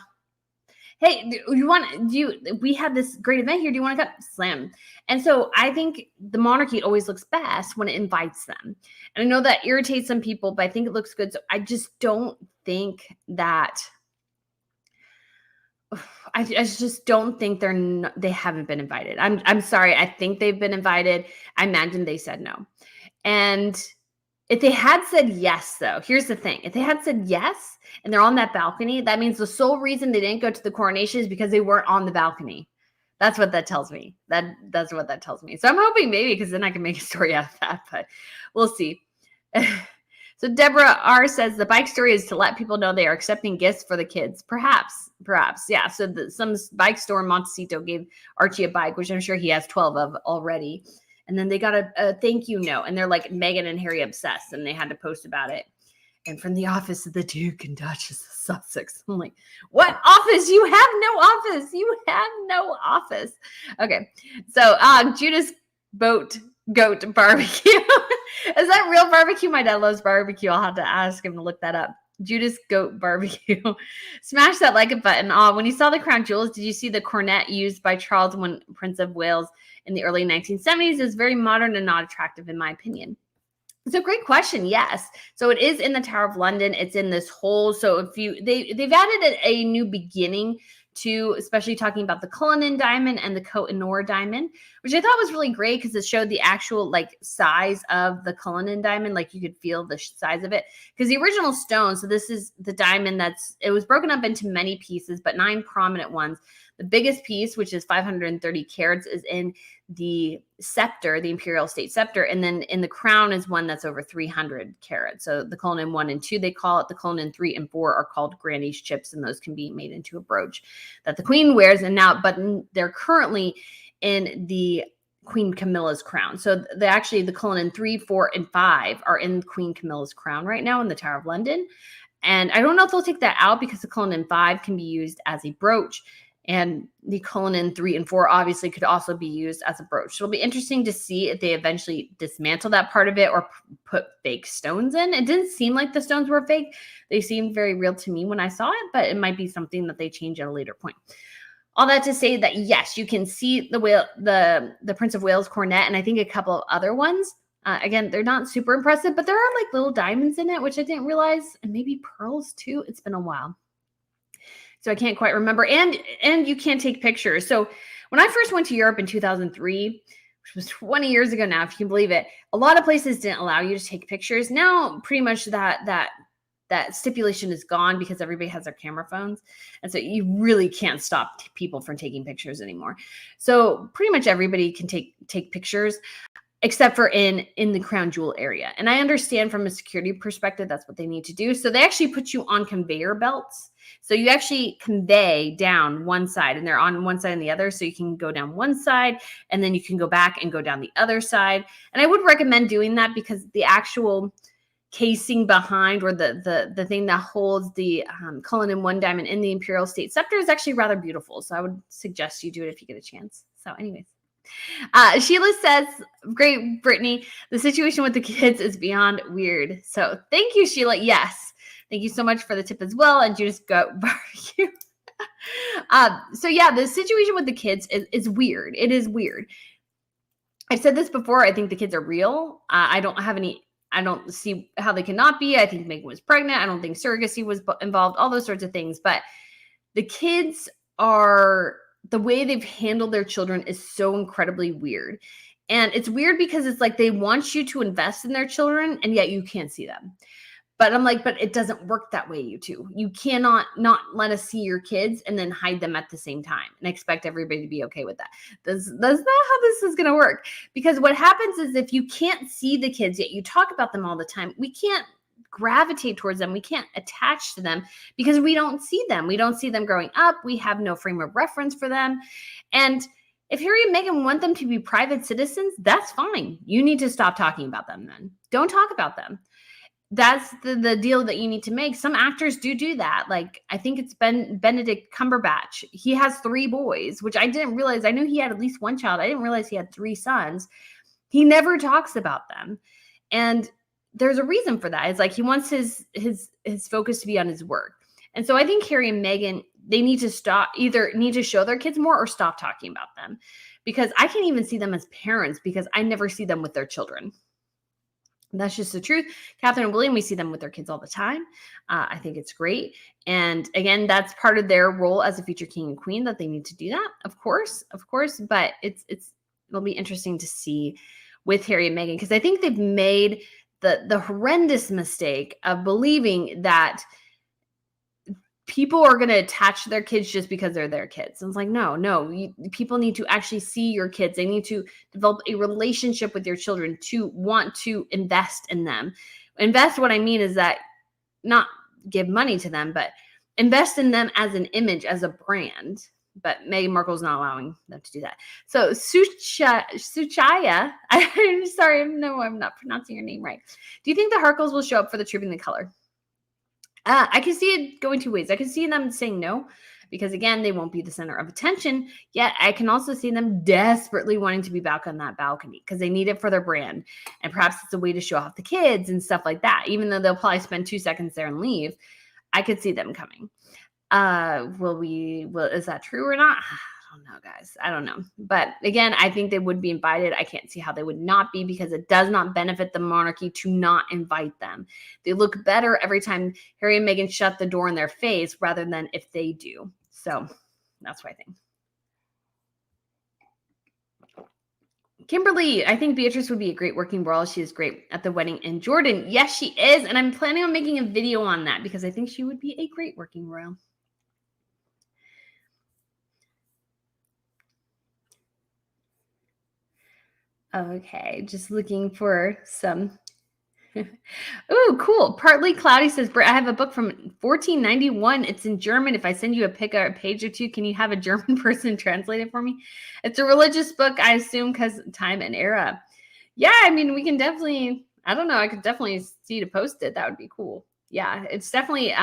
hey, we had this great event here. Do you want to come? Slam. And so I think the monarchy always looks best when it invites them. And I know that irritates some people, but I think it looks good. So I just don't think that, I just don't think they haven't been invited. I'm sorry. I think they've been invited. I imagine they said no. And if they had said yes, though, here's the thing. If they had said yes and they're on that balcony, that means the sole reason they didn't go to the coronation is because they weren't on the balcony. That's what that tells me. That's what that tells me. So I'm hoping maybe, because then I can make a story out of that, but we'll see. So Deborah R says the bike story is to let people know they are accepting gifts for the kids. Perhaps. Yeah. So some bike store in Montecito gave Archie a bike, which I'm sure he has 12 of already. And then they got a thank you note, and they're like Meghan and Harry obsessed, and they had to post about it. And from the office of the Duke and Duchess of Sussex. I'm like, what office? You have no office. You have no office. Okay. So Judas Goat Barbecue. Is that real barbecue? My dad loves barbecue. I'll have to ask him to look that up. Judas Goat Barbecue. Smash that like button. When you saw the crown jewels, did you see the cornet used by Charles when Prince of Wales in the early 1970s? Is very modern and not attractive in my opinion. It's a great question. Yes. So it is in the Tower of London. It's in this hole. So if they've added a new beginning to, especially talking about the Cullinan diamond and the Koh-i-Noor diamond, which I thought was really great because it showed the actual like size of the Cullinan diamond. Like you could feel the size of it, because the original stone. So this is the diamond it was broken up into many pieces, but 9 prominent ones. The biggest piece, which is 530 carats, is in the scepter, the imperial state scepter. And then in the crown is one that's over 300 carats. So the Cullinan 1 and 2, they call it. The Cullinan 3 and 4 are called Granny's chips, and those can be made into a brooch that the queen wears. And now, but they're currently in the Queen Camilla's crown. So the Cullinan 3, 4, and 5 are in Queen Camilla's crown right now in the Tower of London. And I don't know if they'll take that out, because the Cullinan 5 can be used as a brooch. And the Cullinan 3 and 4 obviously could also be used as a brooch. So it'll be interesting to see if they eventually dismantle that part of it or put fake stones in. It didn't seem like the stones were fake. They seemed very real to me when I saw it, but it might be something that they change at a later point. All that to say that, yes, you can see the Prince of Wales cornet, and I think a couple of other ones. Again, they're not super impressive, but there are like little diamonds in it, which I didn't realize, and maybe pearls too. It's been a while, so I can't quite remember. And you can't take pictures. So when I first went to Europe in 2003, which was 20 years ago now, if you can believe it, a lot of places didn't allow you to take pictures. Now, pretty much that stipulation is gone, because everybody has their camera phones. And so you really can't stop people from taking pictures anymore. So pretty much everybody can take pictures, except for in the crown jewel area. And I understand from a security perspective, that's what they need to do. So they actually put you on conveyor belts. So you actually convey down one side, and they're on one side and the other. So you can go down one side, and then you can go back and go down the other side. And I would recommend doing that, because the actual casing behind, or the thing that holds the Cullinan 1 diamond in the imperial state scepter, is actually rather beautiful. So I would suggest you do it if you get a chance. So anyways. Sheila says, great, Brittany. The situation with the kids is beyond weird. So thank you, Sheila. Yes. Thank you so much for the tip as well. And Judas Goat Barbecue. So yeah, the situation with the kids is weird. It is weird. I've said this before. I think the kids are real. I don't see how they cannot be. I think Meghan was pregnant. I don't think surrogacy was involved, all those sorts of things. But the kids the way they've handled their children is so incredibly weird. And it's weird because it's like they want you to invest in their children, and yet you can't see them. But I'm like, but it doesn't work that way, you two. You cannot not let us see your kids and then hide them at the same time and expect everybody to be okay with that. That's not how this is going to work. Because what happens is, if you can't see the kids, yet you talk about them all the time, we can't gravitate towards them. We can't attach to them, because we don't see them. We don't see them growing up. We have no frame of reference for them. And if Harry and Meghan want them to be private citizens, that's fine. You need to stop talking about them then. Don't talk about them. That's the deal that you need to make. Some actors do that. Like, I think it's Benedict Cumberbatch. He has 3 boys, which I didn't realize. I knew he had at least 1 child. I didn't realize he had 3 sons. He never talks about them. And there's a reason for that. It's like he wants his focus to be on his work. And so I think Harry and Meghan, they need to either need to show their kids more or stop talking about them, because I can't even see them as parents because I never see them with their children. That's just the truth. Catherine and William, we see them with their kids all the time. I think it's great. And again, that's part of their role as a future king and queen, that they need to do that, of course. But it'll be interesting to see with Harry and Meghan, because I think they've made the horrendous mistake of believing that people are going to attach to their kids just because they're their kids. And it's like, no, people need to actually see your kids. They need to develop a relationship with your children to want to invest in them. Invest, what I mean is that not give money to them, but invest in them as an image, as a brand. But Meghan Markle's not allowing them to do that. So Suchaya, I'm sorry, no, I'm not pronouncing your name right. Do you think the Harkles will show up for the Tripping the Color? I can see it going two ways. I can see them saying no, because again, they won't be the center of attention. Yet I can also see them desperately wanting to be back on that balcony because they need it for their brand. And perhaps it's a way to show off the kids and stuff like that. Even though they'll probably spend 2 seconds there and leave, I could see them coming. Is that true or not? I don't know, guys. I don't know. But again, I think they would be invited. I can't see how they would not be, because it does not benefit the monarchy to not invite them. They look better every time Harry and Meghan shut the door in their face rather than if they do. So that's what I think. Kimberly, I think Beatrice would be a great working royal. She is great at the wedding in Jordan. Yes, she is. And I'm planning on making a video on that because I think she would be a great working royal. Okay, just looking for some. Oh, cool. Partly Cloudy says, Britt, I have a book from 1491. It's in German. If I send you a page or two, can you have a German person translate it for me? It's a religious book, I assume, because time and era. Yeah, I mean, we can definitely, I don't know, I could definitely see to post it. That would be cool. Yeah, it's definitely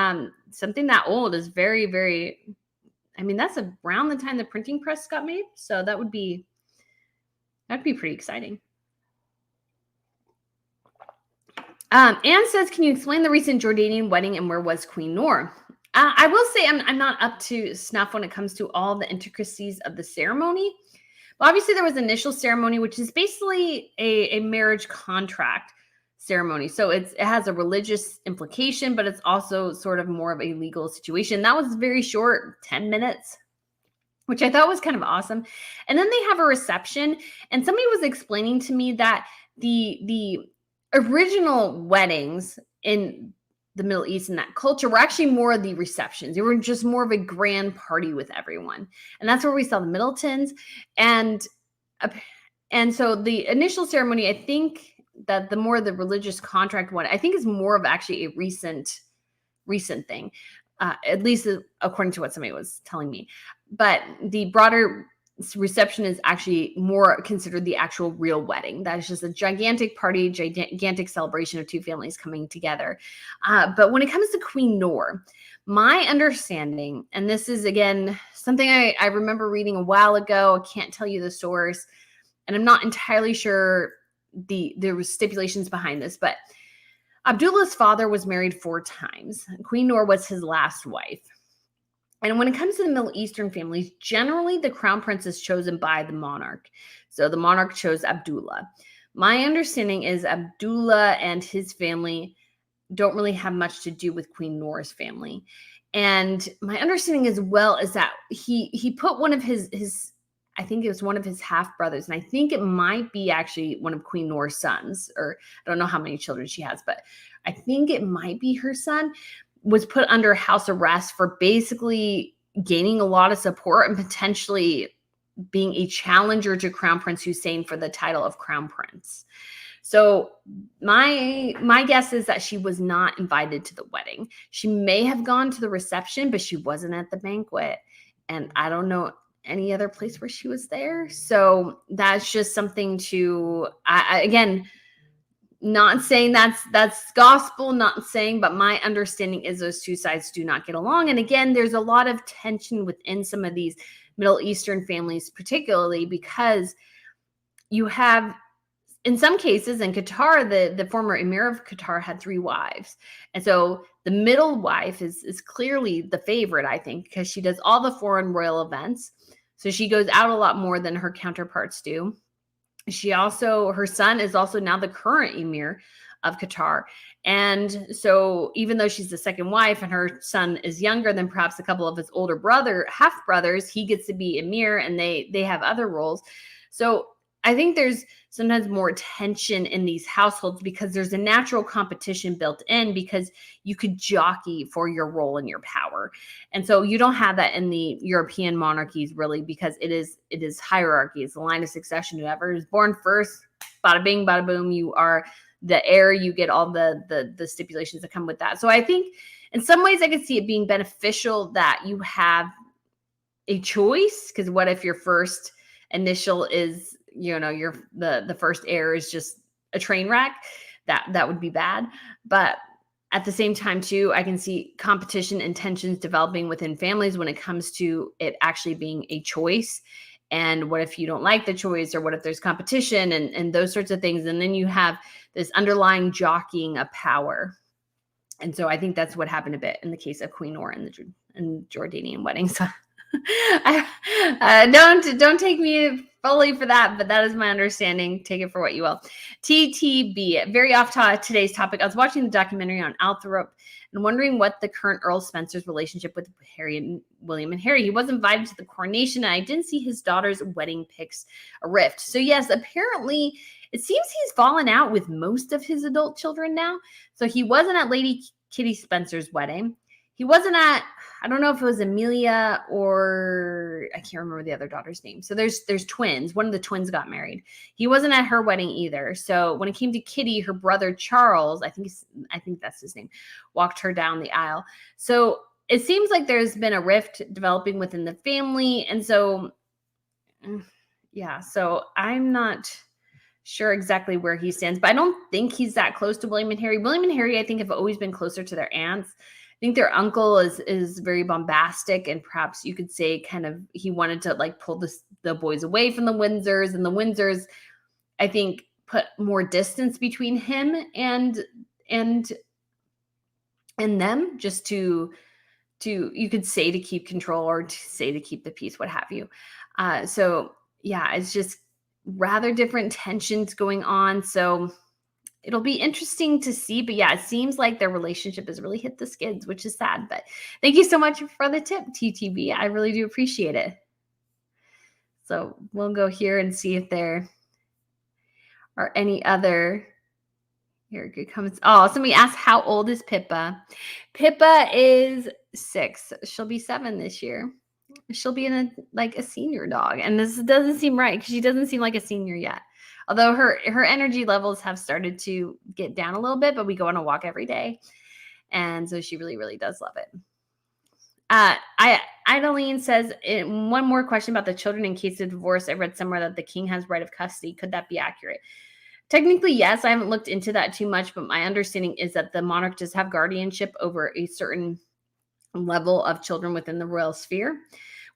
something that old is very, very, I mean, that's around the time the printing press got made. So that'd be pretty exciting. Anne says, can you explain the recent Jordanian wedding and where was Queen Noor? I will say I'm not up to snuff when it comes to all the intricacies of the ceremony. But obviously, there was initial ceremony, which is basically a marriage contract ceremony. So it has a religious implication, but it's also sort of more of a legal situation. That was very short, 10 minutes. Which I thought was kind of awesome. And then they have a reception, and somebody was explaining to me that the original weddings in the Middle East and that culture were actually more of the receptions. They were just more of a grand party with everyone. And that's where we saw the Middletons. And so the initial ceremony, I think that the more the religious contract one, I think is more of actually a recent thing. At least according to what somebody was telling me. But the broader reception is actually more considered the actual real wedding. That is just a gigantic party, gigantic celebration of two families coming together. But when it comes to Queen Noor, my understanding, and this is, again, something I remember reading a while ago. I can't tell you the source, and I'm not entirely sure there was stipulations behind this, but Abdullah's father was married 4 times. Queen Noor was his last wife. And when it comes to the Middle Eastern families, generally the crown prince is chosen by the monarch. So the monarch chose Abdullah. My understanding is Abdullah and his family don't really have much to do with Queen Noor's family. And my understanding as well is that he put one of his I think it was one of his half brothers, and I think it might be actually one of Queen Noor's sons, or I don't know how many children she has, but I think it might be her son, was put under house arrest for basically gaining a lot of support and potentially being a challenger to Crown Prince Hussein for the title of Crown Prince. So my guess is that she was not invited to the wedding. She may have gone to the reception, but she wasn't at the banquet. And I don't know any other place where she was there. So that's just something to, again, not saying that's gospel, not saying, but my understanding is those two sides do not get along. And again, there's a lot of tension within some of these Middle Eastern families, particularly because you have, in some cases in Qatar, the former emir of Qatar had 3 wives. And so The middle wife is clearly the favorite, I think, because she does all the foreign royal events. So she goes out a lot more than her counterparts do. Her son is also now the current emir of Qatar. And so even though she's the second wife and her son is younger than perhaps a couple of his older half brothers, he gets to be emir and they have other roles. So I think there's sometimes more tension in these households because there's a natural competition built in because you could jockey for your role and your power. And so you don't have that in the European monarchies really because it is hierarchy. It's the line of succession. Whoever is born first, bada bing, bada boom, you are the heir, you get all the stipulations that come with that. So I think in some ways I could see it being beneficial that you have a choice, because what if your first initial is, you're the first heir is just a train wreck? That would be bad. But at the same time too, I can see competition and tensions developing within families when it comes to it actually being a choice. And what if you don't like the choice, or what if there's competition and those sorts of things? And then you have this underlying jockeying of power. And so I think that's what happened a bit in the case of Queen Nora and Jordanian weddings. So don't take me fully for that, but that is my understanding. Take it for what you will. TTB, very off today's topic. I was watching the documentary on Altharup and wondering what the current Earl Spencer's relationship with William and Harry. He was invited to the coronation, and I didn't see his daughter's wedding pics a rift. So yes, apparently it seems he's fallen out with most of his adult children now. So he wasn't at Lady Kitty Spencer's wedding. He wasn't at, I don't know if it was Amelia or I can't remember the other daughter's name. So there's twins. One of the twins got married. He wasn't at her wedding either. So when it came to Kitty, her brother Charles, I think that's his name, walked her down the aisle. So it seems like there's been a rift developing within the family. And so, yeah, so I'm not sure exactly where he stands, but I don't think he's that close to William and Harry. William and Harry, I think, have always been closer to their aunts. I think their uncle is very bombastic, and perhaps you could say kind of he wanted to like pull the boys away from the Windsors, and the Windsors, I think, put more distance between him and them, just to you could say to keep control, or to say to keep the peace, what have you. So yeah, it's just rather different tensions going on. So it'll be interesting to see. But yeah, it seems like their relationship has really hit the skids, which is sad. But thank you so much for the tip, TTB. I really do appreciate it. So we'll go here and see if there are any other. Here, good comments. Oh, somebody asked, how old is Pippa? Pippa is 6. She'll be 7 this year. She'll be in a senior dog. And this doesn't seem right because she doesn't seem like a senior yet. Although her energy levels have started to get down a little bit, but we go on a walk every day. And so she really, really does love it. Idaline says, one more question about the children in case of divorce. I read somewhere that the king has right of custody. Could that be accurate? Technically, yes. I haven't looked into that too much, but my understanding is that the monarch does have guardianship over a certain level of children within the royal sphere.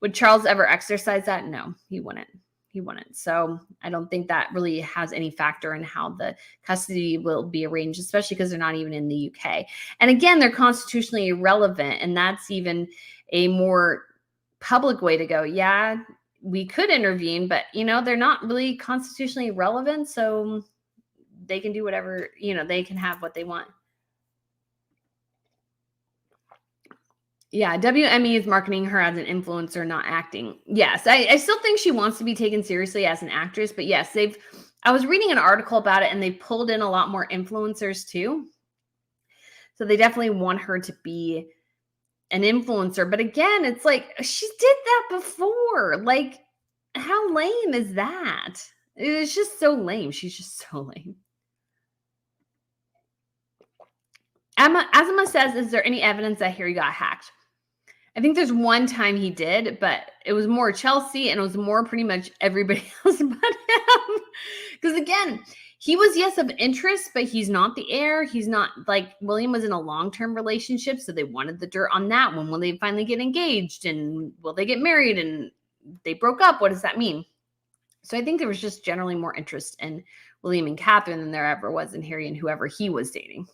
Would Charles ever exercise that? No, he wouldn't. He wouldn't. So I don't think that really has any factor in how the custody will be arranged, especially because they're not even in the UK. And again, they're constitutionally irrelevant. And that's even a more public way to go. Yeah, we could intervene, but, they're not really constitutionally relevant. So they can do whatever, they can have what they want. Yeah, WME is marketing her as an influencer, not acting. Yes, I still think she wants to be taken seriously as an actress, but yes, I was reading an article about it, and they pulled in a lot more influencers too. So they definitely want her to be an influencer. But again, it's like, she did that before. Like, how lame is that? It's just so lame. She's just so lame. Azuma says, is there any evidence that Harry got hacked? I think there's one time he did, but it was more Chelsea, and it was more pretty much everybody else but him. Because again, he was, yes, of interest, but he's not the heir. He's not, like, William was in a long-term relationship, so they wanted the dirt on that one. Will they finally get engaged? And will they get married? And they broke up. What does that mean? So I think there was just generally more interest in William and Catherine than there ever was in Harry and whoever he was dating.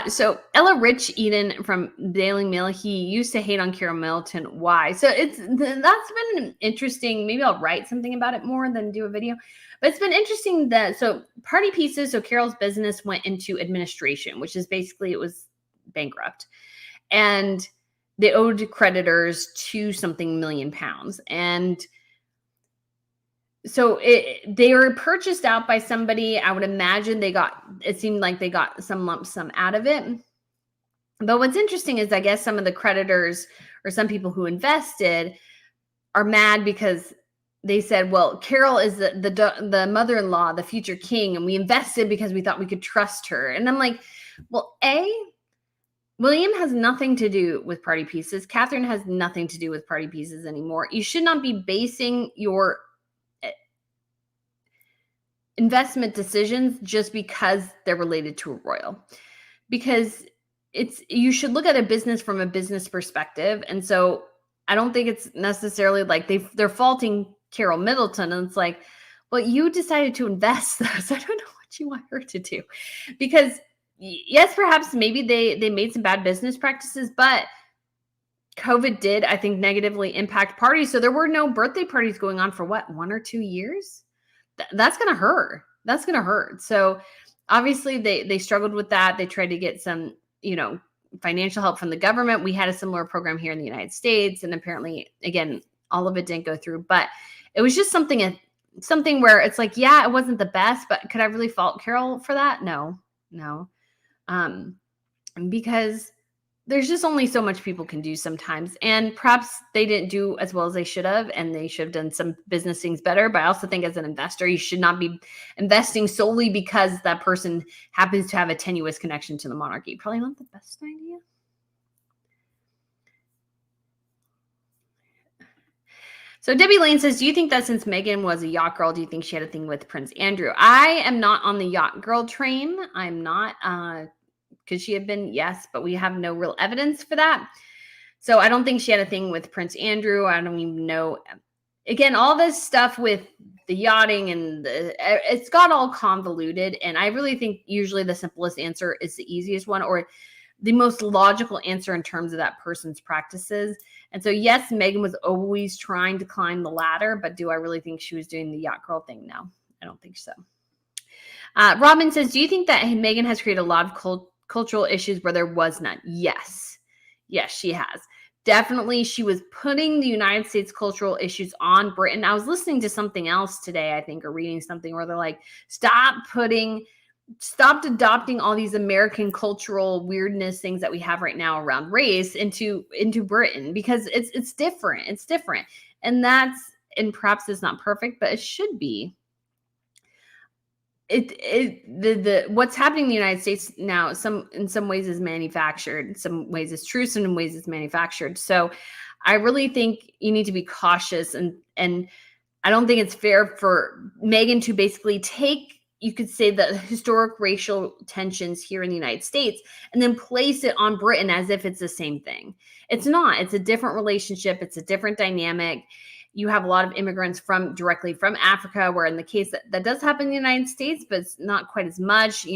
So Ella Rich Eden from Daily Mail, he used to hate on Carol Middleton. Why? So that's been interesting. Maybe I'll write something about it more than do a video. But it's been interesting that, so Party Pieces, so Carol's business went into administration, which is basically, it was bankrupt. And they owed creditors to something million pounds. And so they were purchased out by somebody. I would imagine it seemed like they got some lump sum out of it. But what's interesting is, I guess some of the creditors or some people who invested are mad because they said, well, Carol is the mother-in-law, the future king, and we invested because we thought we could trust her. And I'm like, well, William has nothing to do with Party Pieces. Catherine has nothing to do with Party Pieces anymore. You should not be basing your investment decisions just because they're related to a royal, because you should look at a business from a business perspective. And so I don't think it's necessarily like they're faulting Carol Middleton. And it's like, well, you decided to invest those. I don't know what you want her to do, because yes, perhaps maybe they made some bad business practices, but COVID did, I think, negatively impact parties. So there were no birthday parties going on for 1 or 2 years. That's going to hurt. That's going to hurt. So obviously they struggled with that. They tried to get some, financial help from the government. We had a similar program here in the United States. And apparently, again, all of it didn't go through, but it was just something where it's like, yeah, it wasn't the best, but could I really fault Carol for that? No. Because there's just only so much people can do sometimes. And perhaps they didn't do as well as they should have, and they should have done some business things better. But I also think as an investor, you should not be investing solely because that person happens to have a tenuous connection to the monarchy. Probably not the best idea. So Debbie Lane says, do you think that since Meghan was a yacht girl, do you think she had a thing with Prince Andrew? I am not on the yacht girl train. I'm not, could she have been? Yes, but we have no real evidence for that. So I don't think she had a thing with Prince Andrew. I don't even know. Again, all this stuff with the yachting and it's got all convoluted. And I really think usually the simplest answer is the easiest one, or the most logical answer in terms of that person's practices. And so, yes, Meghan was always trying to climb the ladder, but do I really think she was doing the yacht girl thing? No, I don't think so. Robin says, do you think that Meghan has created a lot of cultural issues where there was none? Yes. Yes, she has. Definitely, she was putting the United States cultural issues on Britain. I was listening to something else today, I think, or reading something where they're like, stop adopting all these American cultural weirdness things that we have right now around race into Britain, because it's different. It's different. And perhaps it's not perfect, but it should be. What's happening in the United States now, in some ways is manufactured, in some ways is true, some in ways is manufactured. So I really think you need to be cautious, and I don't think it's fair for Meghan to basically take, you could say, the historic racial tensions here in the United States and then place it on Britain as if it's the same thing. It's not. It's a different relationship. It's a different dynamic. You have a lot of immigrants directly from Africa, where in the case that does happen in the United States, but it's not quite as much.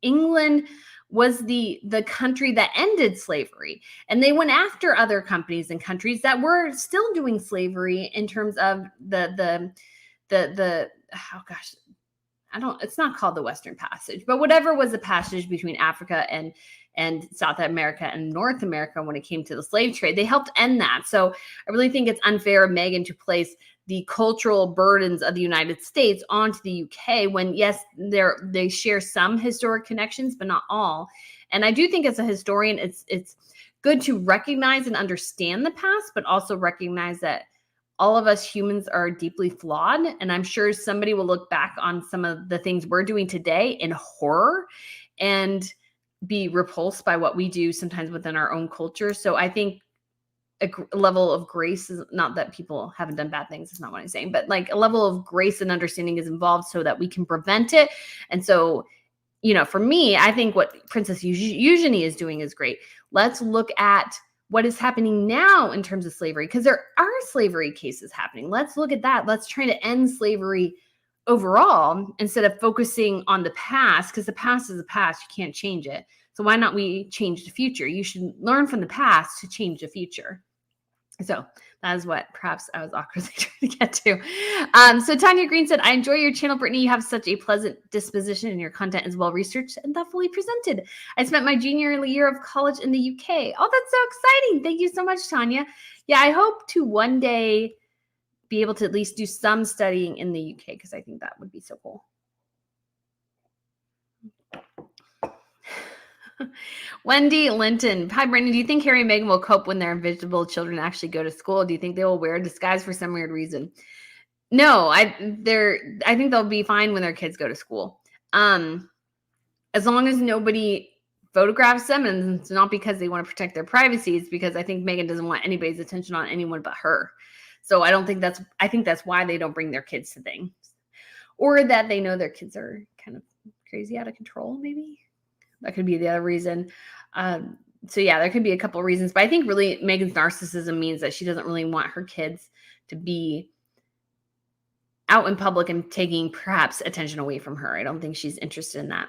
England was the country that ended slavery, and they went after other companies and countries that were still doing slavery in terms of it's not called the Western Passage, but whatever was the passage between Africa and South America and North America when it came to the slave trade, they helped end that. So I really think it's unfair of Meghan to place the cultural burdens of the United States onto the UK when, yes, they share some historic connections, but not all. And I do think as a historian, it's good to recognize and understand the past, but also recognize that all of us humans are deeply flawed. And I'm sure somebody will look back on some of the things we're doing today in horror and be repulsed by what we do sometimes within our own culture. So I think a level of grace is not that people haven't done bad things. It's not what I'm saying, but like a level of grace and understanding is involved so that we can prevent it. And so, for me, I think what Princess Eugenie is doing is great. Let's look at what is happening now in terms of slavery, because there are slavery cases happening. Let's look at that. Let's try to end slavery overall instead of focusing on the past, because the past is the past. You can't change it. So why not we change the future? You should learn from the past to change the future. So that is what perhaps I was awkwardly trying to get to. So Tanya Green said, I enjoy your channel, Brittany. You have such a pleasant disposition and your content is well researched and thoughtfully presented. I spent my junior year of college in the UK. Oh, that's so exciting. Thank you so much, Tanya. Yeah, I hope to one day be able to at least do some studying in the UK because I think that would be so cool. Wendy Linton. Hi, Brandon. Do you think Harry and Meghan will cope when their invisible children actually go to school? Do you think they will wear a disguise for some weird reason? No, I think they'll be fine when their kids go to school. As long as nobody photographs them, and it's not because they want to protect their privacy, it's because I think Meghan doesn't want anybody's attention on anyone but her. So I think that's why they don't bring their kids to things. Or that they know their kids are kind of crazy out of control, maybe. That could be the other reason. So yeah, there could be a couple of reasons, but I think really Meghan's narcissism means that she doesn't really want her kids to be out in public and taking perhaps attention away from her. I don't think she's interested in that.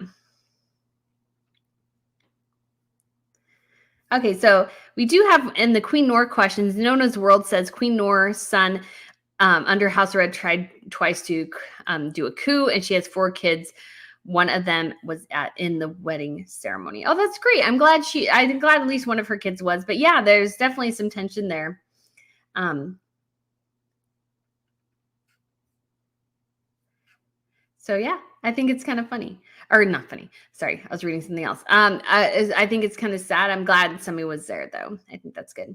Okay, so we do have in the Queen Noor questions, Nona's World says Queen Noor's son under House Red tried twice to do a coup, and she has 4 kids. One of them was in the wedding ceremony. Oh, that's great. I'm glad at least one of her kids was. But yeah, there's definitely some tension there. So yeah, I think it's kind of funny. Or not funny. Sorry, I was reading something else. I think it's kind of sad. I'm glad somebody was there, though. I think that's good.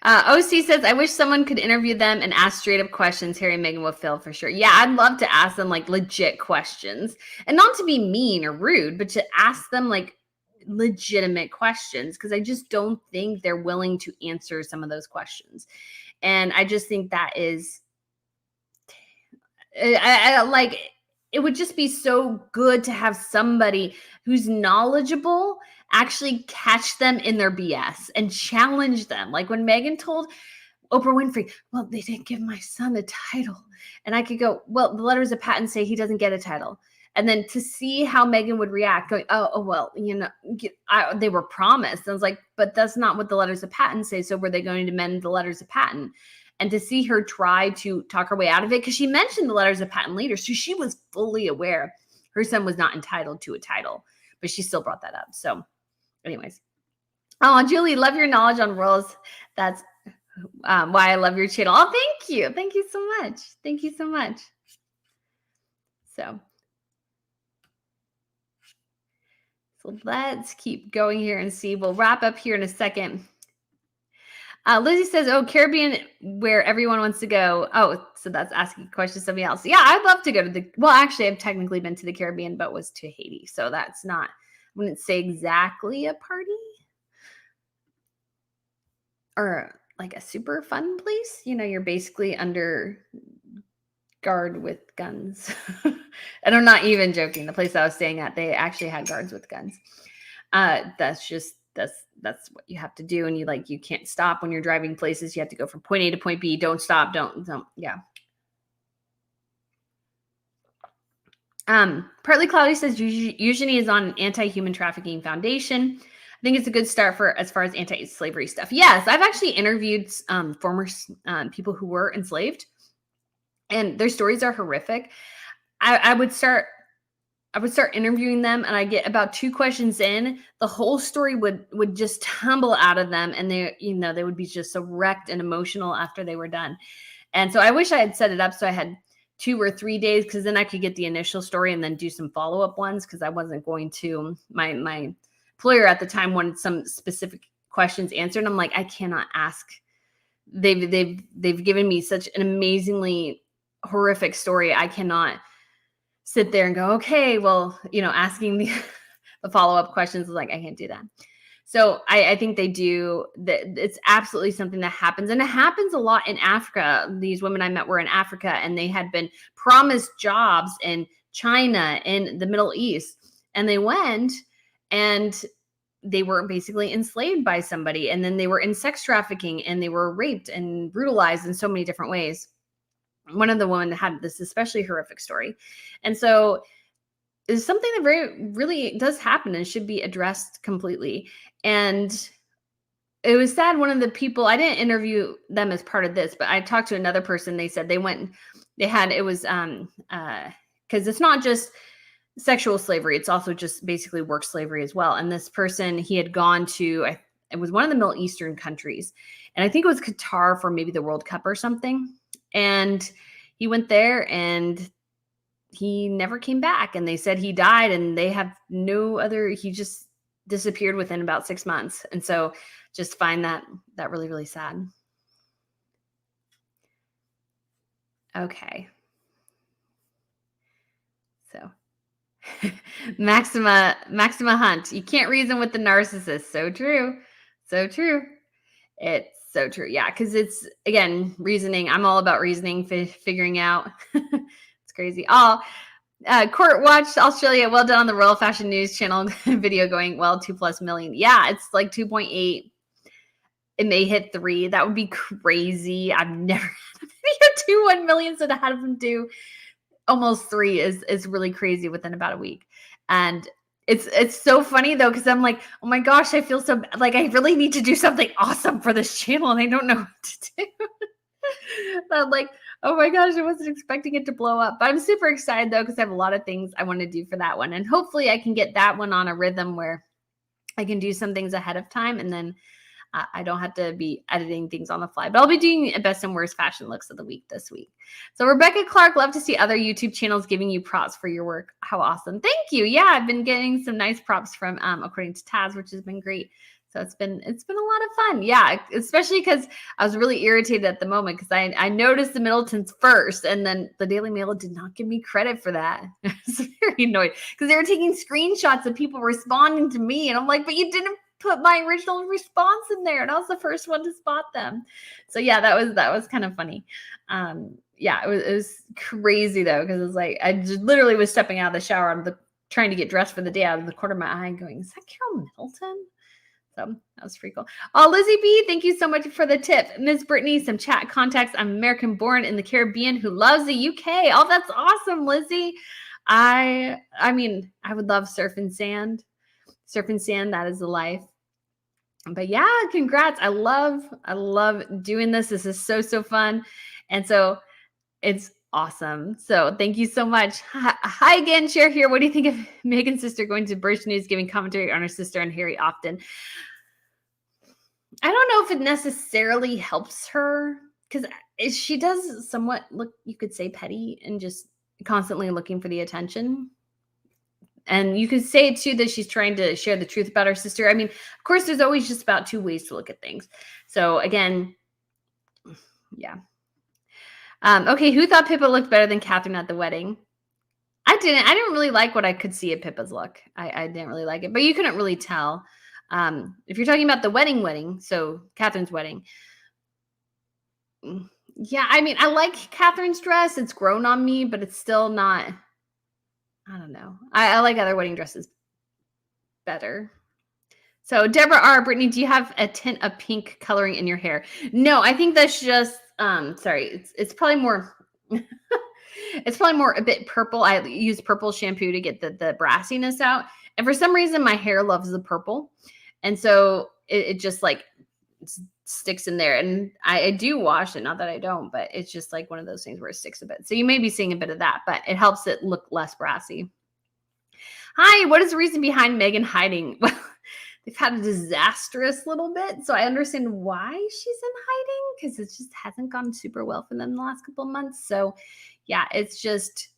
OC says, I wish someone could interview them and ask straight up questions. Harry and Meghan will fail for sure. Yeah, I'd love to ask them like legit questions, and not to be mean or rude, but to ask them like legitimate questions, because I just don't think they're willing to answer some of those questions. And I just think that is, I like, it would just be so good to have somebody who's knowledgeable actually catch them in their BS and challenge them. Like when Meghan told Oprah Winfrey, well, they didn't give my son a title. And I could go, well, the letters of patent say he doesn't get a title. And then to see how Meghan would react, going, oh well, you know, they were promised. I was like, but that's not what the letters of patent say. So were they going to amend the letters of patent? And to see her try to talk her way out of it, because she mentioned the letters of patent later. So she was fully aware her son was not entitled to a title, but she still brought that up. So anyways. Oh, Julie, love your knowledge on royals. That's why I love your channel. Oh, thank you. Thank you so much. Thank you so much. So let's keep going here and see. We'll wrap up here in a second. Lizzie says, oh, Caribbean, where everyone wants to go. Oh, so that's asking a question to somebody else. Yeah, I'd love to go to well, actually, I've technically been to the Caribbean, but was to Haiti. So that's not, I wouldn't say exactly a party or like a super fun place. You know, you're basically under guard with guns. And I'm not even joking. The place I was staying at, they actually had guards with guns. That's what you have to do. And you can't stop when you're driving places. You have to go from point A to point B. Don't stop. Don't. Yeah. Partly Cloudy says Eugenie is on an anti-human trafficking foundation. I think it's a good start for as far as anti-slavery stuff. Yes, I've actually interviewed former people who were enslaved, and their stories are horrific. I would start interviewing them, and I get about 2 questions in, the whole story would just tumble out of them, and they would be just so wrecked and emotional after they were done. And so I wish I had set it up so I had 2 or 3 days, because then I could get the initial story and then do some follow-up ones, because I wasn't going to. My employer at the time wanted some specific questions answered, and I'm like, I cannot ask. They've given me such an amazingly horrific story. I cannot sit there and go, okay, well, asking the follow-up questions is like, I can't do that. So I think they do that. It's absolutely something that happens. And it happens a lot in Africa. These women I met were in Africa, and they had been promised jobs in China, in the Middle East. And they went and they were basically enslaved by somebody. And then they were in sex trafficking, and they were raped and brutalized in so many different ways. one of the women had this especially horrific story. And so it's something that really does happen and should be addressed completely. And it was sad. One of the people, I didn't interview them as part of this, but I talked to another person. They said it was because it's not just sexual slavery, it's also just basically work slavery as well. And this person, he had gone to, it was one of the Middle Eastern countries, and I think it was Qatar for maybe the World Cup or something. And he went there and he never came back, and they said he died, and they have he just disappeared within about 6 months. And so just find that really, really sad. Okay. So Maxima Hunt, you can't reason with the narcissist. So true. So true. It's so true. Yeah, because it's, again, reasoning. I'm all about reasoning, figuring out. It's crazy. Court watched Australia. Well done on the Royal Fashion News Channel video going, well, 2+ million. Yeah, it's like 2.8. It may hit 3. That would be crazy. I've never had a video 1 million, so to have them do almost 3 is really crazy within about a week. And it's so funny though, because I'm like, oh my gosh, I feel so like I really need to do something awesome for this channel, and I don't know what to do. I'm like, oh my gosh, I wasn't expecting it to blow up. But I'm super excited though, because I have a lot of things I want to do for that one. And hopefully I can get that one on a rhythm where I can do some things ahead of time, and then I don't have to be editing things on the fly. But I'll be doing best and worst fashion looks of the week this week. So Rebecca Clark, love to see other YouTube channels giving you props for your work. How awesome. Thank you. Yeah, I've been getting some nice props from According to Taz, which has been great. So it's been a lot of fun. Yeah, especially because I was really irritated at the moment, because I noticed the Middletons first, and then the Daily Mail did not give me credit for that. I was very annoyed because they were taking screenshots of people responding to me, and I'm like, but you didn't put my original response in there, and I was the first one to spot them. So yeah, that was kind of funny. Yeah, it was crazy though, because it was like I just literally was stepping out of the shower, trying to get dressed for the day, out of the corner of my eye, going, "Is that Carol Middleton?" So that was pretty cool. Oh, Lizzie B, thank you so much for the tip. Miss Brittany, some chat contacts. I'm American born in the Caribbean who loves the UK. Oh, that's awesome, Lizzie. I mean, I would love surf and sand. Surf and sand, that is the life. But yeah, congrats. I love doing this. This is so fun. And so it's awesome. So thank you so much. Hi again, Cher here. What do you think of Meghan's sister going to British News, giving commentary on her sister and Harry often? I don't know if it necessarily helps her, because she does somewhat look, you could say, petty and just constantly looking for the attention. And you could say too that she's trying to share the truth about her sister. I mean, of course, there's always just about 2 ways to look at things. So again, yeah. Okay, who thought Pippa looked better than Catherine at the wedding? I didn't. I didn't really like what I could see at Pippa's look. I didn't really like it, but you couldn't really tell. If you're talking about the wedding, so Catherine's wedding. Yeah, I mean, I like Catherine's dress. It's grown on me, but it's still not, I don't know. I like other wedding dresses better. So Deborah R. Brittany, do you have a tint of pink coloring in your hair? No, I think that's just, sorry, it's probably more, it's probably more a bit purple. I use purple shampoo to get the brassiness out. And for some reason, my hair loves the purple. And so it just like sticks in there. And I do wash it, not that I don't, but it's just like one of those things where it sticks a bit. So you may be seeing a bit of that, but it helps it look less brassy. Hi, what is the reason behind Meghan hiding? Well, they've had a disastrous little bit, so I understand why she's in hiding, because it just hasn't gone super well for them the last couple of months. So yeah, it's just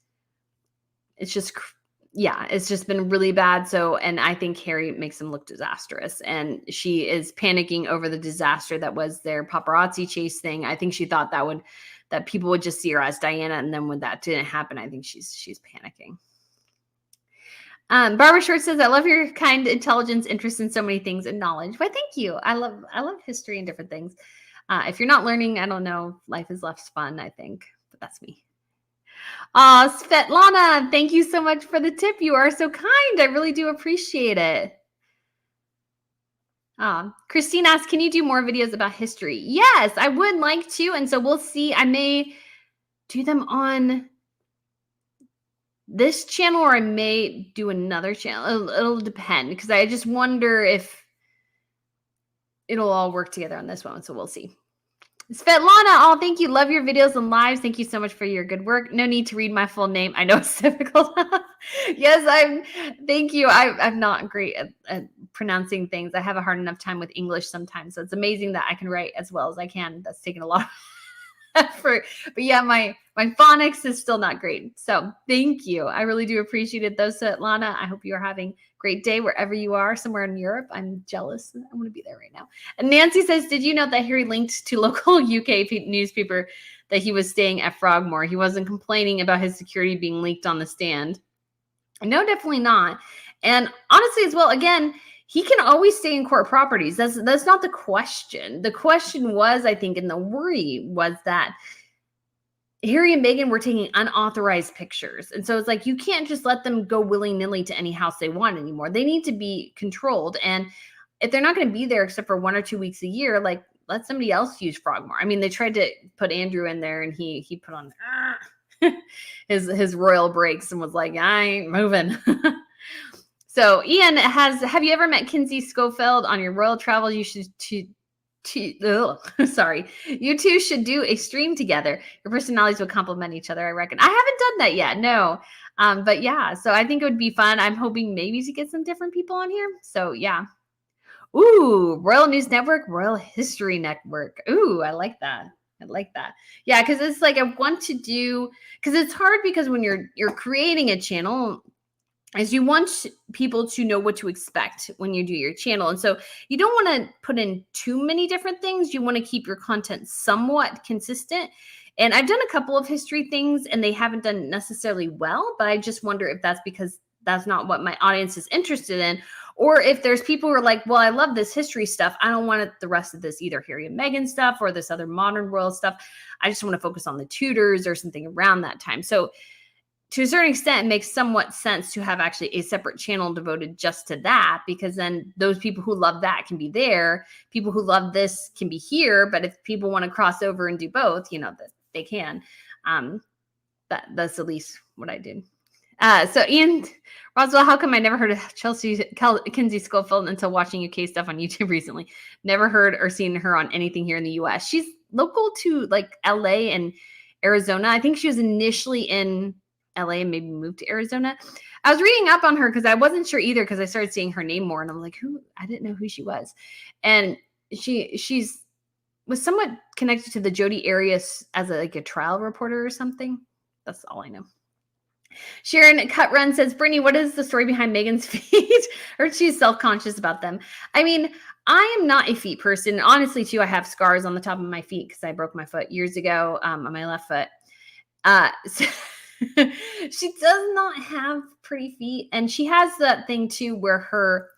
been really bad. So, and I think Harry makes them look disastrous, and she is panicking over the disaster that was their paparazzi chase thing. I think she thought that people would just see her as Diana, and then when that didn't happen, I think she's panicking. Barbara Short says, I love your kind intelligence, interest in so many things, and knowledge. Why, thank you. I love history and different things. If you're not learning, I don't know, life is less fun, I think, but that's me. Svetlana, thank you so much for the tip. You are so kind. I really do appreciate it. Christine asks, can you do more videos about history? Yes, I would like to. And so we'll see. I may do them on this channel, or I may do another channel. It'll depend, because I just wonder if it'll all work together on this one. So we'll see. Svetlana, oh, thank you. Love your videos and lives. Thank you so much for your good work. No need to read my full name. I know it's difficult. Yes, thank you. I'm not great at pronouncing things. I have a hard enough time with English sometimes. So it's amazing that I can write as well as I can. That's taken a lot of effort. But yeah, my phonics is still not great. So thank you. I really do appreciate it though, Svetlana. I hope you're having a great day wherever you are, somewhere in Europe. I'm jealous. I want to be there right now. And Nancy says, did you know that Harry linked to local UK newspaper that he was staying at Frogmore? He wasn't complaining about his security being leaked on the stand. No, definitely not. And honestly as well, again, he can always stay in court properties. That's not the question. The question was, I think, and the worry was that Harry and Meghan were taking unauthorized pictures. And so it's like, you can't just let them go willy-nilly to any house they want anymore. They need to be controlled. And if they're not going to be there except for 1 or 2 weeks a year, like, let somebody else use Frogmore. I mean, they tried to put Andrew in there, and he put on his royal brakes and was like, I ain't moving. So Ian have you ever met Kinsey Schofield on your royal travels? You should sorry. You two should do a stream together. Your personalities would complement each other, I reckon. I haven't done that yet, no. But yeah, so I think it would be fun. I'm hoping maybe to get some different people on here. So yeah. Ooh, Royal News Network, Royal History Network. Ooh, I like that. I like that. Yeah, because it's like I want to do, because it's hard, because when you're creating a channel, is you want people to know what to expect when you do your channel. And so you don't want to put in too many different things. You want to keep your content somewhat consistent. And I've done a couple of history things and they haven't done necessarily well, but I just wonder if that's because that's not what my audience is interested in, or if there's people who are like, well, I love this history stuff. I don't want the rest of this, either Harry and Meghan stuff or this other modern royal stuff. I just want to focus on the Tudors or something around that time. So to a certain extent, it makes somewhat sense to have actually a separate channel devoted just to that, because then those people who love that can be there. People who love this can be here. But if people want to cross over and do both, that they can. That's at least what I did. So Ian Roswell, how come I never heard of Kinsey Schofield until watching UK stuff on YouTube recently? Never heard or seen her on anything here in the US. She's local to like LA and Arizona. I think she was initially in LA and maybe moved to Arizona. I was reading up on her because I wasn't sure either, because I started seeing her name more and I'm like, who? I didn't know who she was. And she's was somewhat connected to the Jodi Arias as a trial reporter or something. That's all I know. Sharon Cutrun says, Brittany, what is the story behind Meghan's feet? Or she's self-conscious about them. I mean, I am not a feet person. Honestly, too, I have scars on the top of my feet because I broke my foot years ago on my left foot. So she does not have pretty feet. And she has that thing, too, where her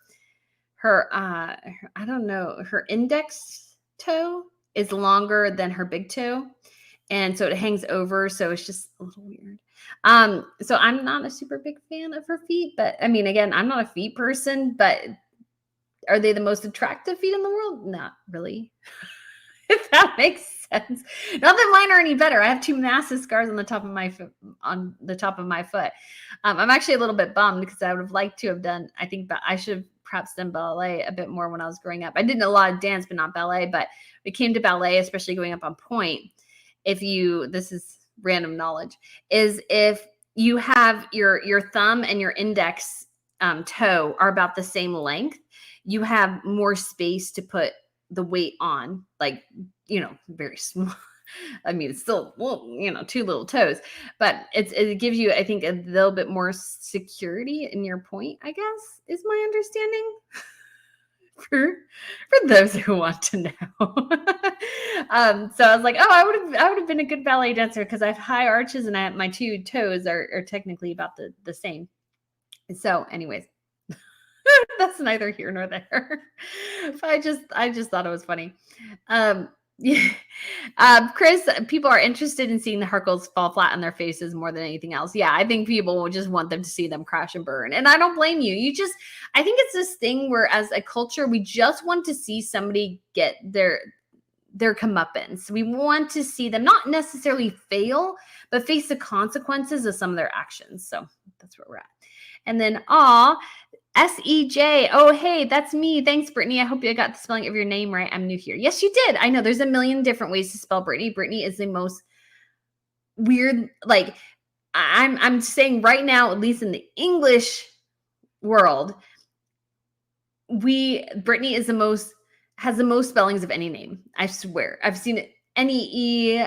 I don't know, her index toe is longer than her big toe. And so it hangs over. So it's just a little weird. So I'm not a super big fan of her feet, but I mean, again, I'm not a feet person, but are they the most attractive feet in the world? Not really. If that makes sense. Not that mine are any better. I have 2 massive scars on the top of my foot. I'm actually a little bit bummed because I would have liked to have done, I think I should have perhaps done ballet a bit more when I was growing up. I did a lot of dance, but not ballet. But when it came to ballet, especially going up on point, this is random knowledge, is if you have your thumb and your index toe are about the same length, you have more space to put the weight on, like, very small. I mean, it's still, 2 little toes, but it gives you, I think, a little bit more security in your point, I guess, is my understanding. For those who want to know. So I was like, I would have been a good ballet dancer because I have high arches and my 2 toes are technically about the same. So anyways, that's neither here nor there. But I just thought it was funny. Chris, people are interested in seeing the Harkles fall flat on their faces more than anything else. Yeah, I think people will just want them to see them crash and burn. And I don't blame you. I think it's this thing where as a culture, we just want to see somebody get their comeuppance. We want to see them not necessarily fail, but face the consequences of some of their actions. So that's where we're at. And then, SEJ. Oh, hey, that's me. Thanks, Brittany. I hope you got the spelling of your name right. I'm new here. Yes, you did. I know there's a million different ways to spell Brittany. Brittany is the most weird, like, I'm saying right now, at least in the English world, Brittany is has the most spellings of any name. I swear. I've seen it N-E-E,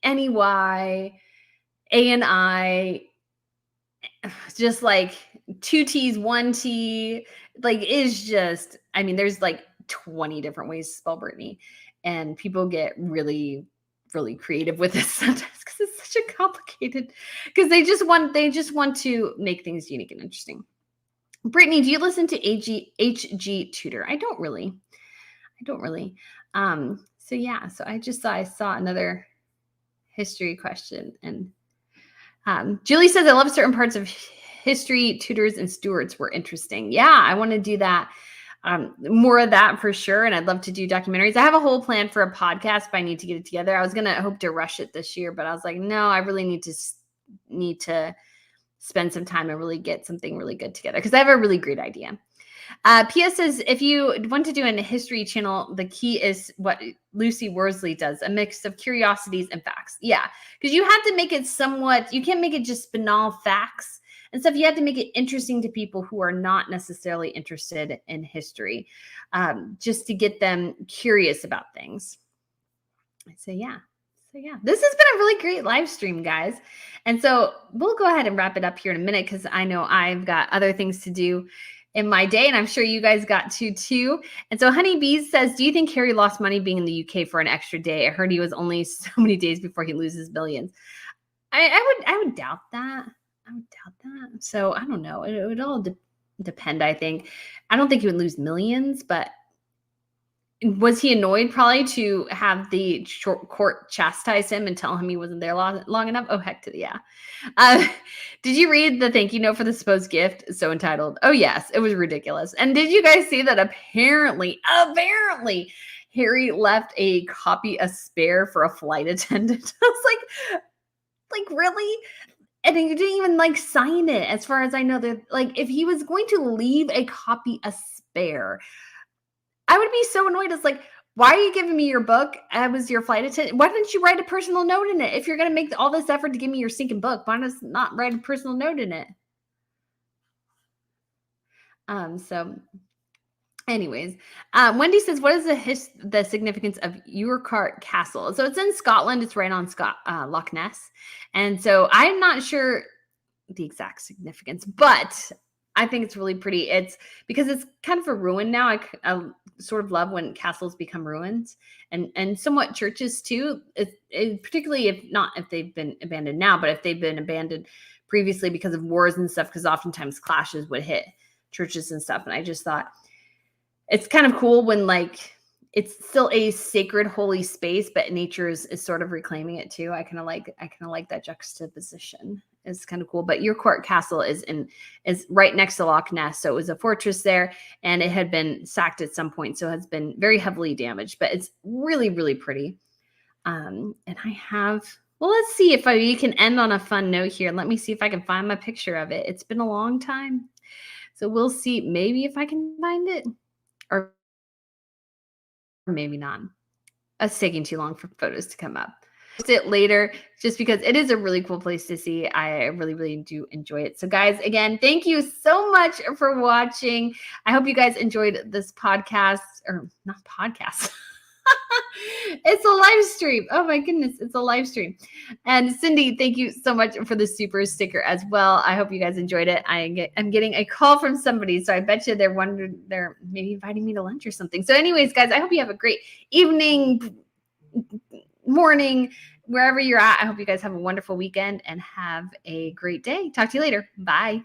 N-E-Y, A-N-I, just like 2 T's, 1 T, like is just, I mean, there's like 20 different ways to spell Brittany, and people get really, really creative with this sometimes because it's such a complicated, because they just want to make things unique and interesting. Brittany, do you listen to HG Tutor? I don't really. So yeah, so I saw another history question, and Julie says, I love certain parts of history, Tudors and Stuarts were interesting. Yeah, I want to do that. More of that for sure. And I'd love to do documentaries. I have a whole plan for a podcast, but I need to get it together. I was going to hope to rush it this year, but I was like, no, I really need to spend some time and really get something really good together, because I have a really great idea. Pia says, if you want to do a history channel, the key is what Lucy Worsley does, a mix of curiosities and facts. Yeah, because you have to make it somewhat, you can't make it just banal facts and stuff. You have to make it interesting to people who are not necessarily interested in history, just to get them curious about things. So yeah. This has been a really great live stream, guys. And so we'll go ahead and wrap it up here in a minute, because I know I've got other things to do in my day, and I'm sure you guys got to too. And so Honeybees says, do you think Harry lost money being in the UK for an extra day? I heard he was only so many days before he loses billions. I would doubt that. So I don't know. It would all depend, I think. I don't think he would lose millions, but was he annoyed probably to have the court chastise him and tell him he wasn't there long enough? Oh, heck to the yeah. Did you read the thank you note for the supposed gift? So entitled. Oh, yes. It was ridiculous. And did you guys see that apparently, Harry left a copy a spare for a flight attendant? I was like, really? And he didn't even like sign it, as far as I know. That like, if he was going to leave a copy a spare, I would be so annoyed. It's like, why are you giving me your book? I was your flight attendant. Why didn't you write a personal note in it? If you're going to make all this effort to give me your stinking book, why not write a personal note in it? So anyways, Wendy says, what is the significance of Urquhart Castle? So it's in Scotland. It's right on Loch Ness. And so I'm not sure the exact significance, but I think it's really pretty. It's because it's kind of a ruin now. I sort of love when castles become ruins, and somewhat churches too. Particularly if they've been abandoned now, but if they've been abandoned previously because of wars and stuff, because oftentimes clashes would hit churches and stuff. And I just thought it's kind of cool when like it's still a sacred, holy space, but nature is sort of reclaiming it too. I kind of like that juxtaposition. It's kind of cool. But Urquhart Castle is right next to Loch Ness. So it was a fortress there, and it had been sacked at some point. So it has been very heavily damaged, but it's really, really pretty. And let's see if we can end on a fun note here. Let me see if I can find my picture of it. It's been a long time. So we'll see maybe if I can find it, or maybe not. It's taking too long for photos to come up. It later, just because it is a really cool place to see. I really, really do enjoy it. So guys, again, thank you so much for watching. I hope you guys enjoyed this podcast, or not podcast. It's a live stream. Oh my goodness, it's a live stream. And Cindy, thank you so much for the super sticker as well. I hope you guys enjoyed it. I'm getting a call from somebody, so I bet you they're maybe inviting me to lunch or something. So anyways, guys, I hope you have a great evening, morning, wherever you're at. I hope you guys have a wonderful weekend and have a great day. Talk to you later. Bye.